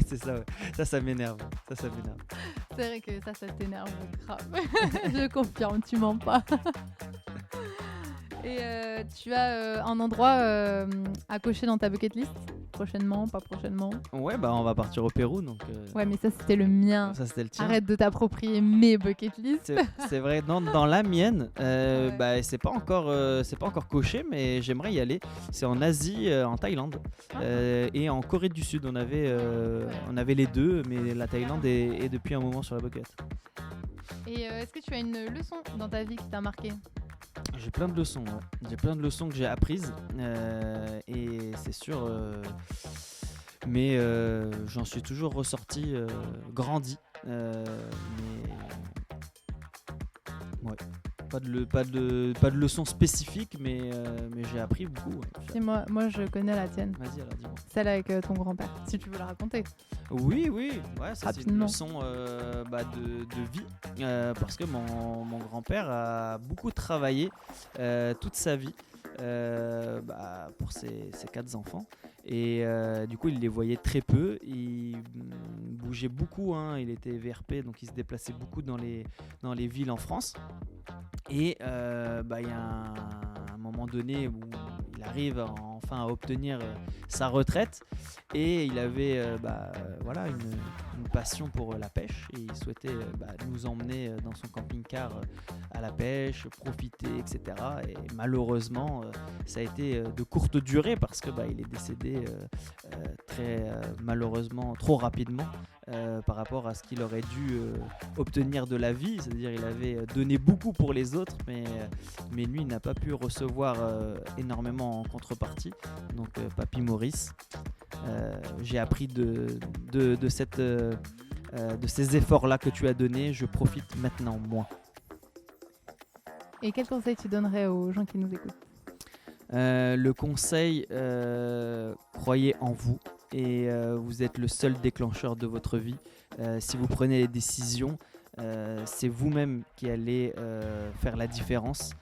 C'est ça, ouais. Ça m'énerve. Ça m'énerve. C'est vrai que ça t'énerve grave. Je confirme, tu mens pas. Et tu as un endroit à cocher dans ta bucket list? Prochainement, pas prochainement? Ouais, bah on va partir au Pérou, donc. Ouais, mais ça c'était le mien. Ça c'était le tien. Arrête de t'approprier mes bucket lists. C'est vrai, dans la mienne, Ouais. bah, c'est pas encore coché, mais j'aimerais y aller. C'est en Asie, en Thaïlande et en Corée du Sud. On avait les deux, mais la Thaïlande est depuis un moment sur la bucket. Et est-ce que tu as une leçon dans ta vie qui t'a marqué? J'ai plein de leçons, ouais. J'ai plein de leçons que j'ai apprises et c'est sûr, mais j'en suis toujours ressorti grandi. Mais ouais, pas de leçons spécifiques, mais j'ai appris beaucoup. Ouais. Si, moi je connais la tienne. Vas-y, alors dis-moi. Celle avec ton grand-père, si tu veux la raconter. Oui, ouais, ça c'est une Rapidement. leçon de vie parce que mon grand-père a beaucoup travaillé toute sa vie pour ses 4 enfants et du coup il les voyait très peu, il bougeait beaucoup, hein, il était VRP donc il se déplaçait beaucoup dans les villes en France et il y a un moment donné où il arrive enfin à obtenir sa retraite et il avait une passion pour la pêche et il souhaitait nous emmener dans son camping-car à la pêche, profiter, etc. Et malheureusement, ça a été de courte durée parce que il est décédé très malheureusement trop rapidement par rapport à ce qu'il aurait dû obtenir de la vie. C'est-à-dire il avait donné beaucoup pour les autres, mais lui il n'a pas pu recevoir énormément en contrepartie. Donc Papy Maurice, j'ai appris de ces efforts-là que tu as donnés. Je profite maintenant, moi. Et quel conseil tu donnerais aux gens qui nous écoutent? Le conseil, croyez en vous et vous êtes le seul déclencheur de votre vie. Si vous prenez les décisions, c'est vous-même qui allez faire la différence.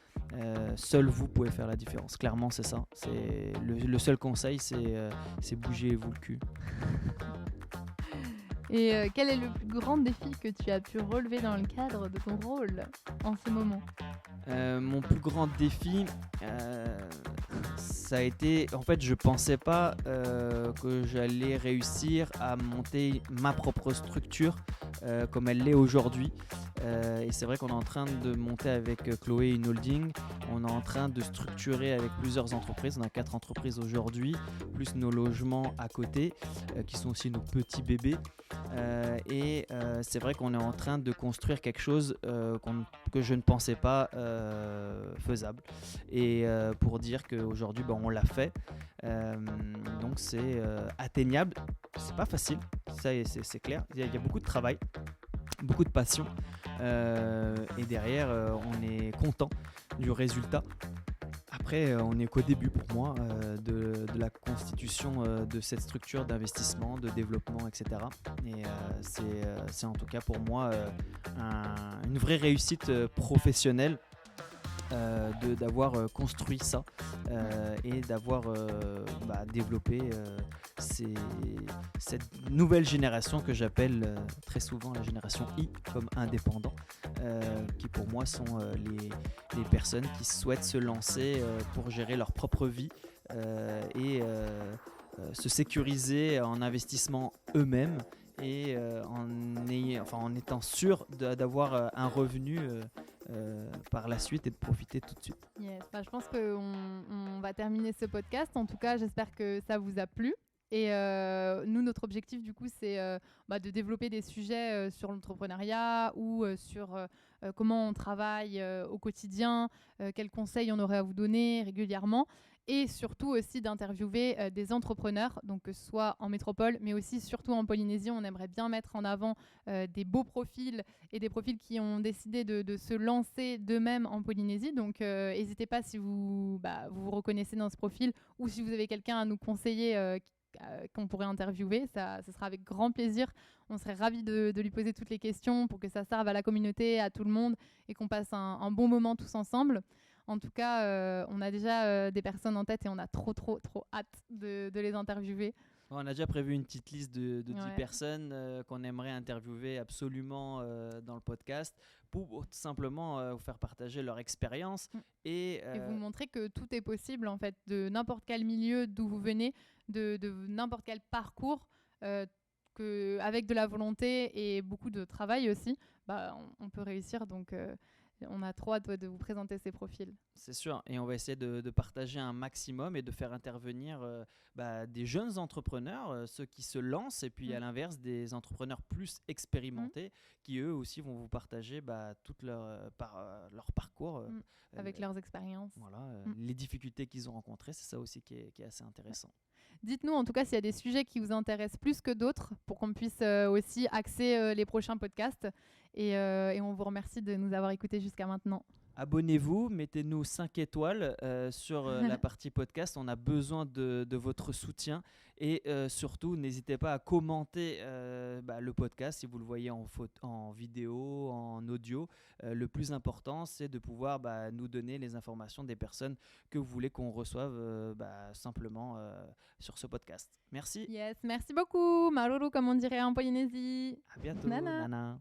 Seul vous pouvez faire la différence. Clairement, c'est ça. C'est le seul conseil, c'est bougez-vous le cul. Et quel est le plus grand défi que tu as pu relever dans le cadre de ton rôle en ce moment? Mon plus grand défi, ça a été... En fait, je pensais pas que j'allais réussir à monter ma propre structure comme elle l'est aujourd'hui. Et c'est vrai qu'on est en train de monter avec Chloé une holding. On est en train de structurer avec plusieurs entreprises. On a 4 entreprises aujourd'hui, plus nos logements à côté, qui sont aussi nos petits bébés. Et c'est vrai qu'on est en train de construire quelque chose que je ne pensais pas faisable. Et pour dire qu'aujourd'hui, on l'a fait. Donc c'est atteignable. C'est pas facile, ça c'est clair. Il y a beaucoup de travail, beaucoup de passion. Et derrière, on est content du résultat. après, on n'est qu'au début pour moi de la constitution de cette structure d'investissement, de développement, etc. Et c'est en tout cas pour moi une vraie réussite professionnelle d'avoir construit ça et d'avoir développé cette nouvelle génération que j'appelle très souvent la génération I comme indépendant, qui pour moi sont les personnes qui souhaitent se lancer pour gérer leur propre vie et se sécuriser en investissement eux-mêmes et en étant sûr d'avoir un revenu par la suite et de profiter tout de suite. Yes. Je pense qu'on va terminer ce podcast. En tout cas, j'espère que ça vous a plu. Et nous, notre objectif, du coup, c'est de développer des sujets sur l'entrepreneuriat ou sur comment on travaille au quotidien, quels conseils on aurait à vous donner régulièrement. Et surtout aussi d'interviewer des entrepreneurs, donc que ce soit en métropole, mais aussi surtout en Polynésie. On aimerait bien mettre en avant des beaux profils et des profils qui ont décidé de se lancer d'eux-mêmes en Polynésie. Donc n'hésitez pas si vous vous reconnaissez dans ce profil ou si vous avez quelqu'un à nous conseiller qu'on pourrait interviewer, ce sera avec grand plaisir. On serait ravis de lui poser toutes les questions pour que ça serve à la communauté, à tout le monde et qu'on passe un bon moment tous ensemble. En tout cas, on a déjà des personnes en tête et on a trop hâte de les interviewer. On a déjà prévu une petite liste de 10 personnes qu'on aimerait interviewer absolument dans le podcast pour tout simplement vous faire partager leur expérience et vous montrer que tout est possible en fait, de n'importe quel milieu d'où vous venez, de n'importe quel parcours, qu'avec de la volonté et beaucoup de travail aussi, on peut réussir. Donc on a trop hâte de vous présenter ces profils. C'est sûr, et on va essayer de partager un maximum et de faire intervenir des jeunes entrepreneurs, ceux qui se lancent, et puis à l'inverse des entrepreneurs plus expérimentés qui eux aussi vont vous partager tout leur parcours. Avec leurs expériences. Voilà, les difficultés qu'ils ont rencontrées, c'est ça aussi qui est assez intéressant. Dites-nous en tout cas s'il y a des sujets qui vous intéressent plus que d'autres pour qu'on puisse aussi axer les prochains podcasts. Et on vous remercie de nous avoir écoutés jusqu'à maintenant. Abonnez-vous, mettez-nous 5 étoiles sur la partie podcast. On a besoin de votre soutien. Et surtout, n'hésitez pas à commenter le podcast si vous le voyez en vidéo, en audio. Le plus important, c'est de pouvoir nous donner les informations des personnes que vous voulez qu'on reçoive simplement sur ce podcast. Merci. Yes, merci beaucoup. Maruru, comme on dirait en Polynésie. À bientôt. Nana. Nana.